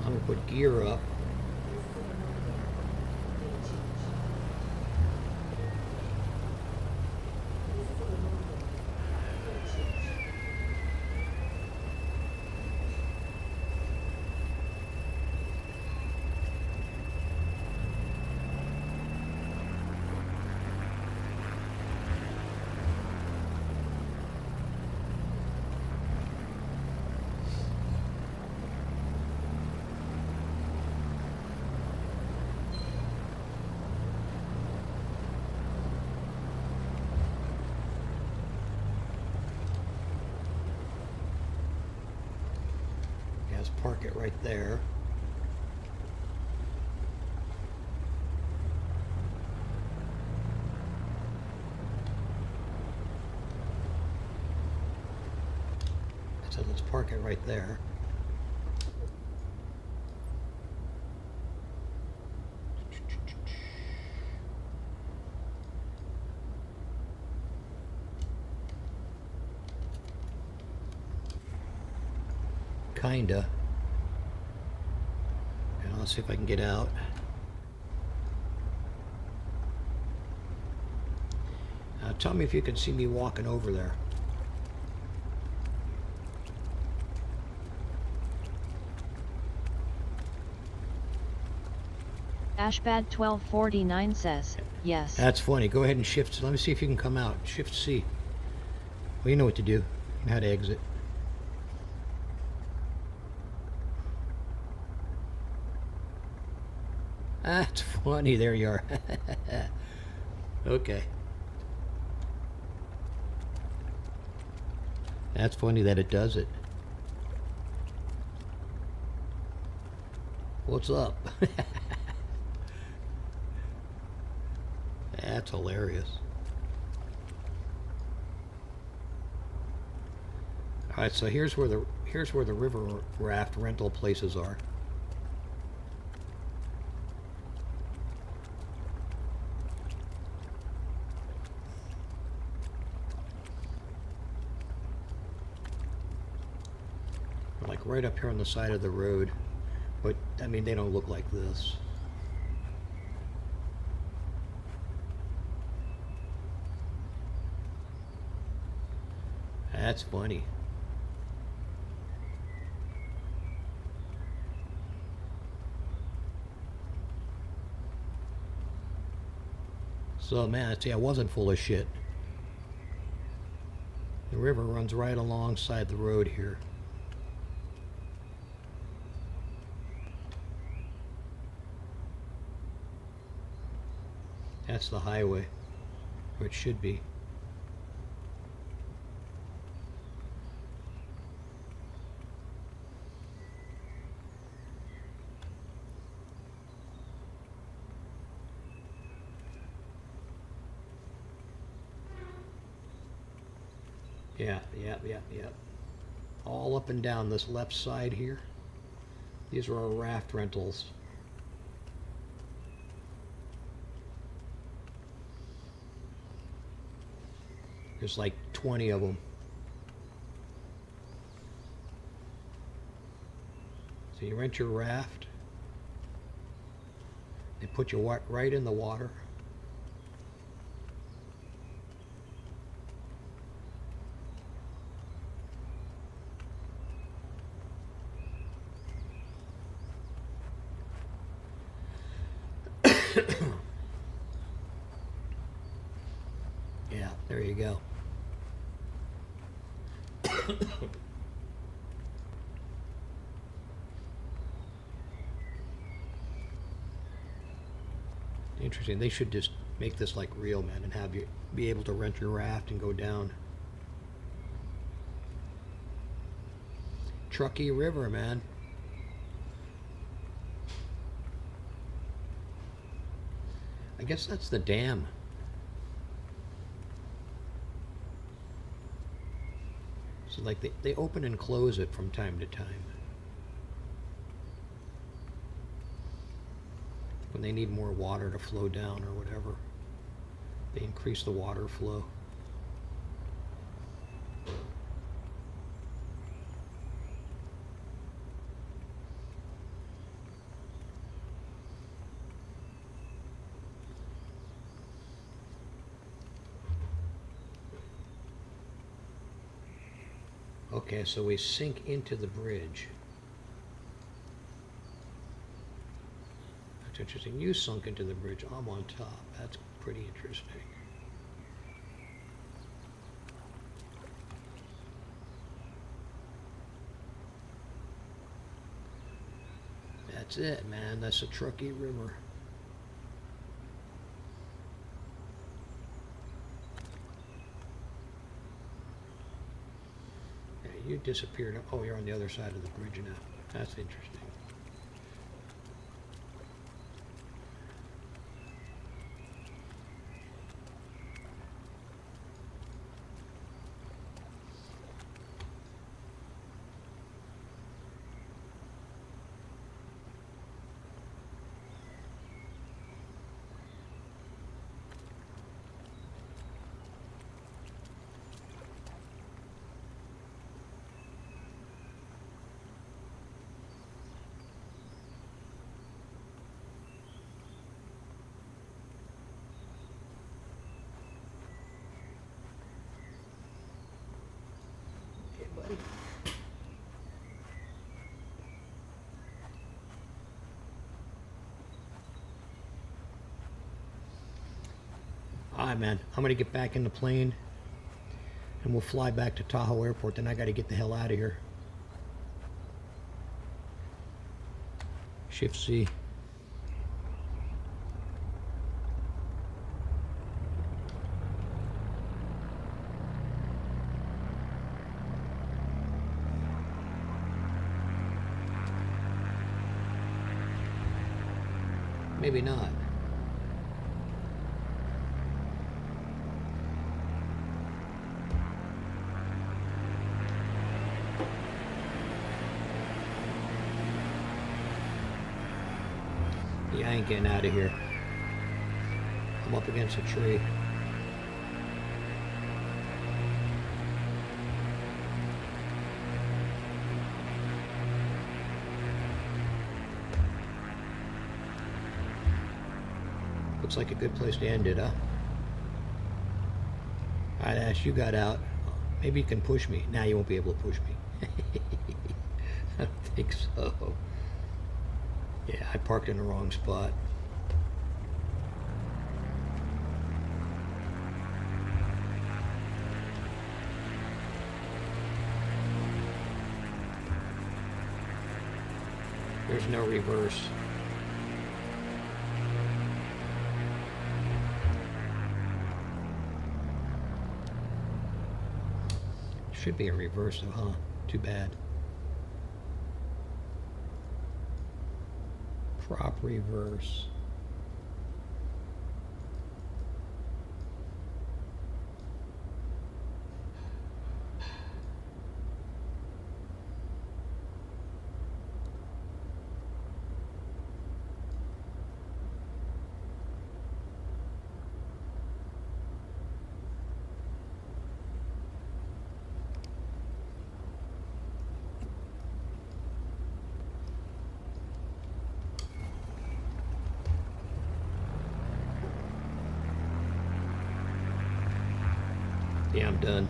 I'm going to put gear up. Park it right there. So let's park it right there. Kinda. Let's see if I can get out. Tell me if you can see me walking over there. Ashbad 1249 says, yes. That's funny. Go ahead and shift. Let me see if you can come out. Shift C. Well, you know what to do. You know how to exit. That's funny. There you are. Okay. That's funny that it does it. What's up? That's hilarious. All right, so here's where the river raft rental places are. Like right up here on the side of the road, but I mean they don't look like this. That's funny. So man, see, I wasn't full of shit. The river runs right alongside the road here. That's the highway, or it should be. Yeah. All up and down this left side here. These are our raft rentals. There's like 20 of them. So you rent your raft. They put you right in the water. Yeah, there you go. Interesting. They should just make this like real, man, and have you be able to rent your raft and go down. Truckee River, man. I guess that's the dam. So like they open and close it from time to time. When they need more water to flow down or whatever, they increase the water flow. Okay, so we sink into the bridge. That's interesting. You sunk into the bridge. I'm on top. That's pretty interesting. That's it, man. That's the Truckee River. You disappeared. Oh, you're on the other side of the bridge now. That's interesting. Alright, man. I'm gonna get back in the plane and we'll fly back to Tahoe Airport. Then I gotta get the hell out of here. Shift C. Maybe not. Yeah, I ain't getting out of here. I'm up against a tree. Looks like a good place to end it, huh? Alright, Ash, you got out. Maybe you can push me. Now you won't be able to push me. I don't think so. Yeah, I parked in the wrong spot. There's no reverse. Should be a reverse though, huh? Too bad. Prop reverse. Yeah, I'm done.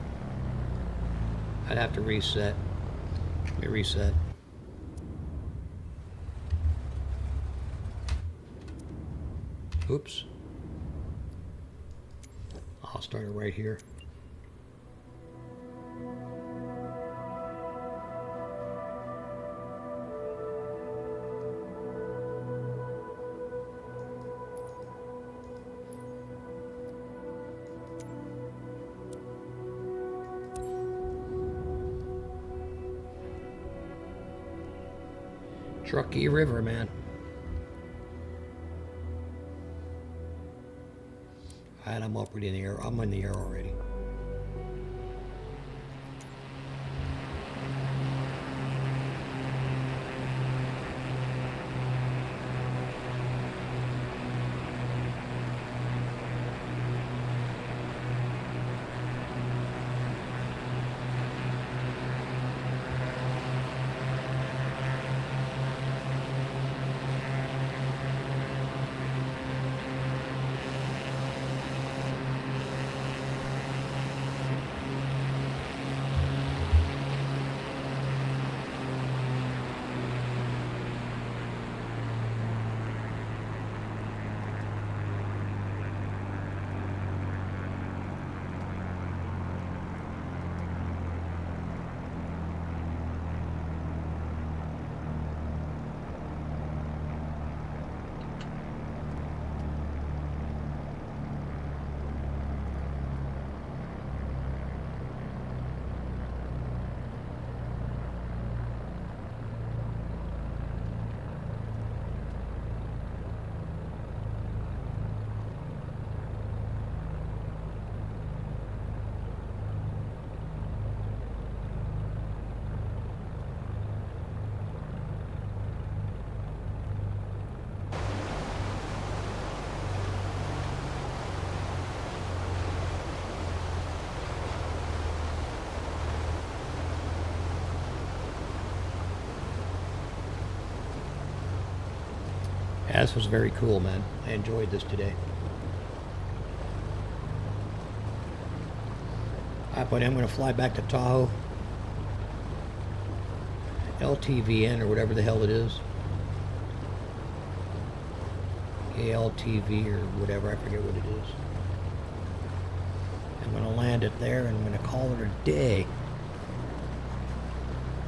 I'd have to reset. Let me reset. Oops. I'll start it right here. Truckee River, man. Alright, I'm up in the air. I'm in the air already. Yeah, this was very cool, man. I enjoyed this today. Alright, buddy, I'm going to fly back to Tahoe. LTVN, or whatever the hell it is. ALTV, or whatever, I forget what it is. I'm going to land it there and I'm going to call it a day.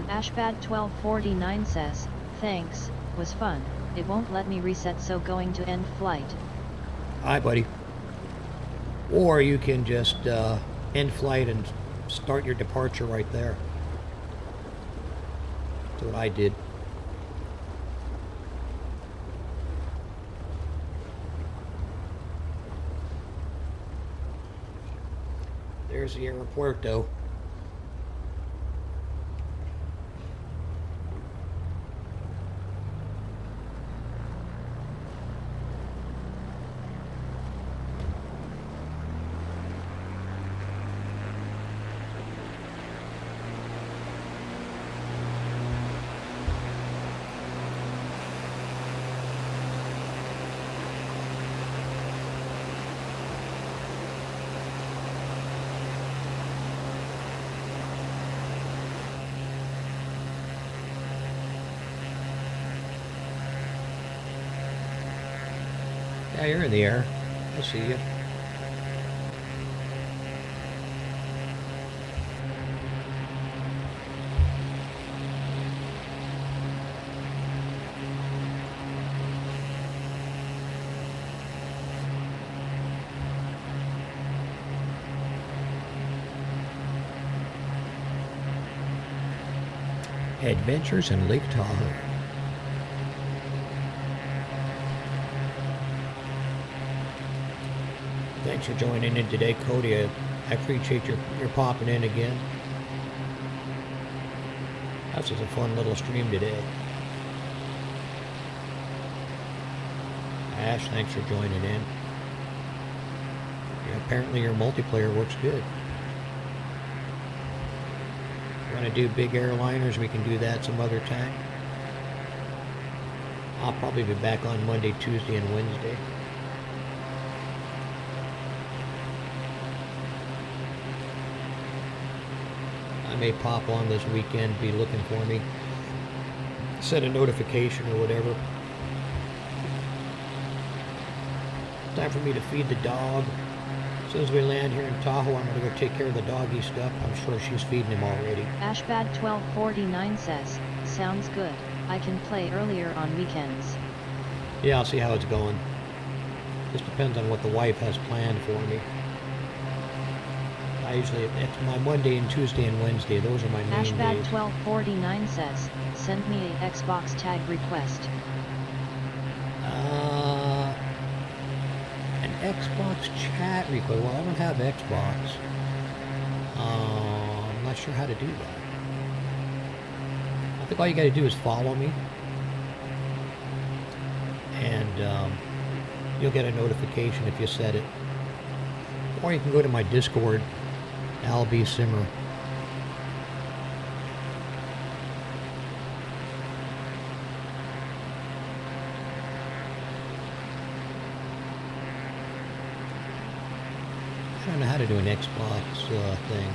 Ashbad1249 says, thanks, was fun. It won't let me reset, so going to end flight. Hi, buddy. Or you can just end flight and start your departure right there. That's what I did. There's the aeropuerto. Yeah, you're in the air. I see you. Adventures in Lake Tahoe. Thanks for joining in today, Cody. I appreciate your popping in again. That was a fun little stream today. Ash, thanks for joining in. Yeah, apparently your multiplayer works good. Want to do big airliners? We can do that some other time. I'll probably be back on Monday, Tuesday, and Wednesday. I may pop on this weekend, be looking for me. Set a notification or whatever. Time for me to feed the dog. As soon as we land here in Tahoe, I'm going to go take care of the doggy stuff. I'm sure she's feeding him already. Ashbad1249 says, sounds good. I can play earlier on weekends. Yeah, I'll see how it's going. Just depends on what the wife has planned for me. I usually, it's my Monday and Tuesday and Wednesday. Those are my main days. Ashbad1249 says, send me a Xbox tag request. Xbox chat request. Well, I don't have Xbox. I'm not sure how to do that. I think all you got to do is follow me, and you'll get a notification if you set it. Or you can go to my Discord, AFB Simmer. I don't know how to do an Xbox thing.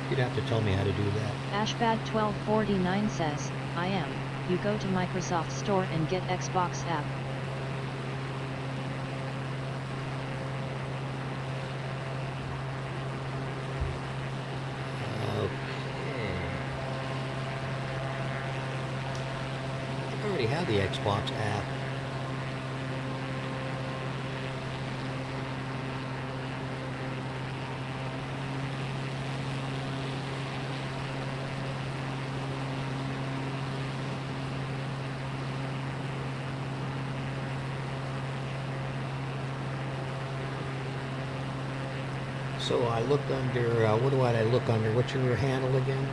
You'd have to tell me how to do that. Ashbad1249 says, I am. You go to Microsoft Store and get Xbox app. Okay. I already have the Xbox app. So I looked under, what do I look under? What's your handle again?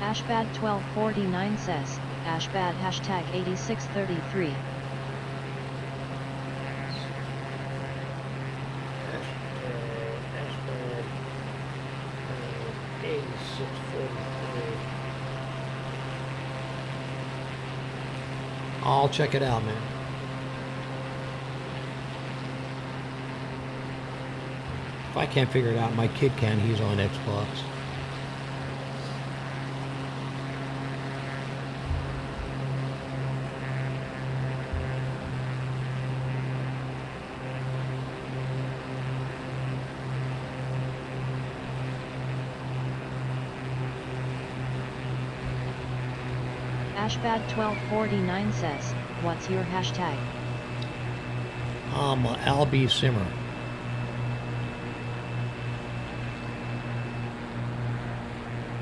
Ashbad1249 says, Ashbad hashtag 8633. I'll check it out, man. If I can't figure it out, my kid can. He's on Xbox. Ashbad1249 says, what's your hashtag? AFB Simmer.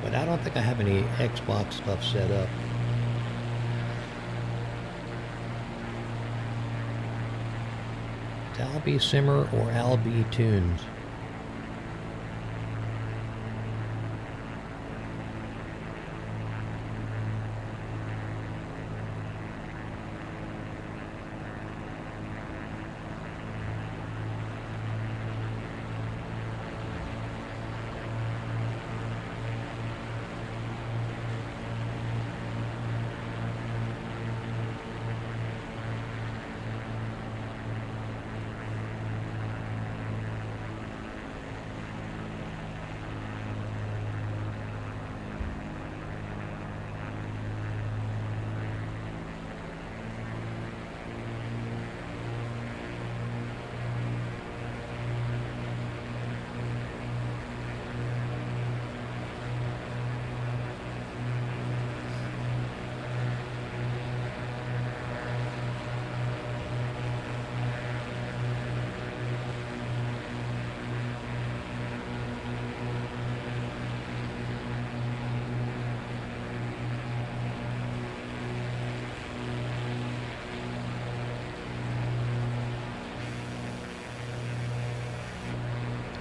But I don't think I have any Xbox stuff set up. It's AFB Simmer or AFB Tunes.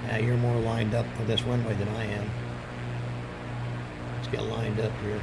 Yeah, you're more lined up for this runway than I am. Let's get lined up here.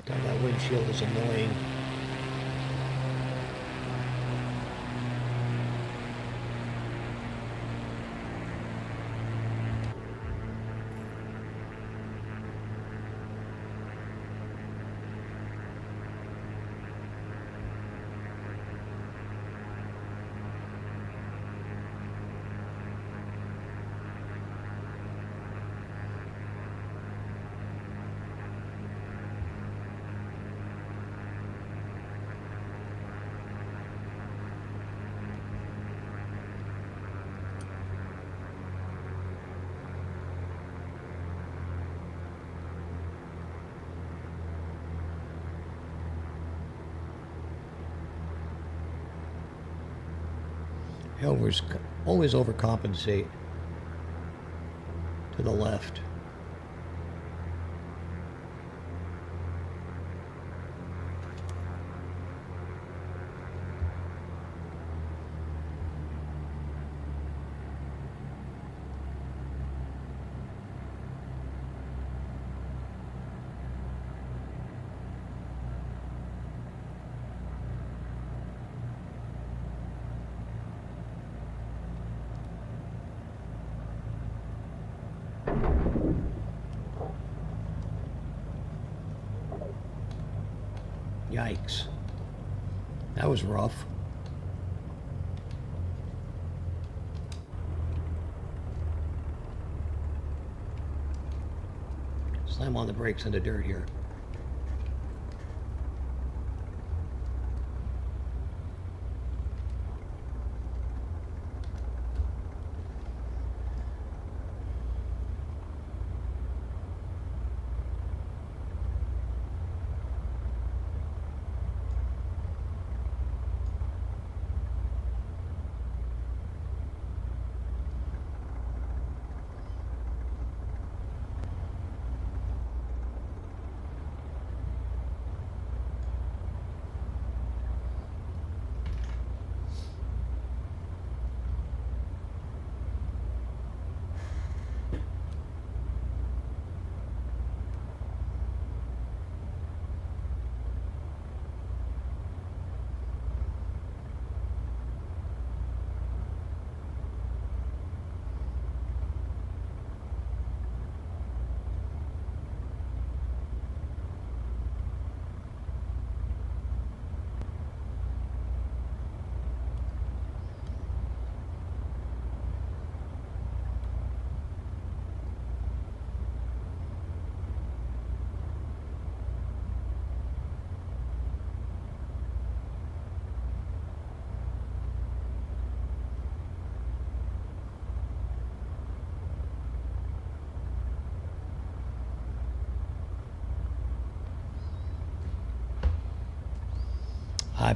That windshield is annoying. Always overcompensate to the left. Yikes. That was rough. Slam on the brakes in the dirt here.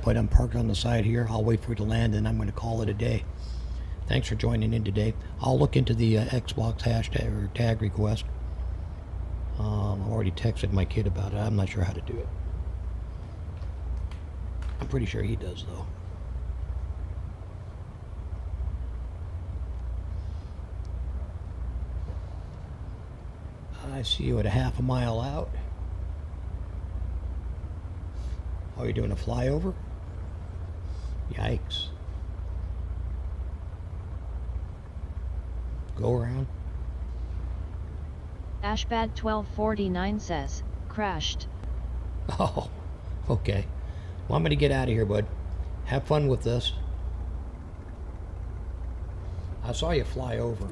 But I'm parked on the side here. I'll wait for it to land, and I'm going to call it a day. Thanks for joining in today. I'll look into the Xbox hashtag or tag request. I've already texted my kid about it. I'm not sure how to do it. I'm pretty sure he does, though. I see you at a half a mile out. Oh, you're doing a flyover? Yikes. Go around. Ashbad1249 says, crashed. Oh, okay. Well, I'm going to get out of here, bud. Have fun with this. I saw you fly over.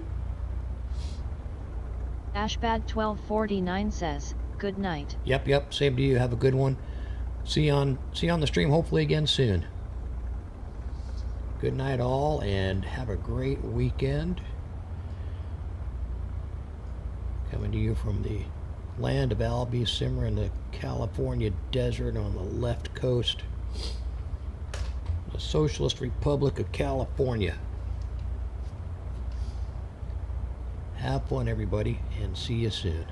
Ashbad1249 says, good night. Yep. Same to you. Have a good one. See you on the stream hopefully again soon. Good night all, and have a great weekend. Coming to you from the land of Albie Simmer in the California desert on the left coast. The Socialist Republic of California. Have fun, everybody, and see you soon.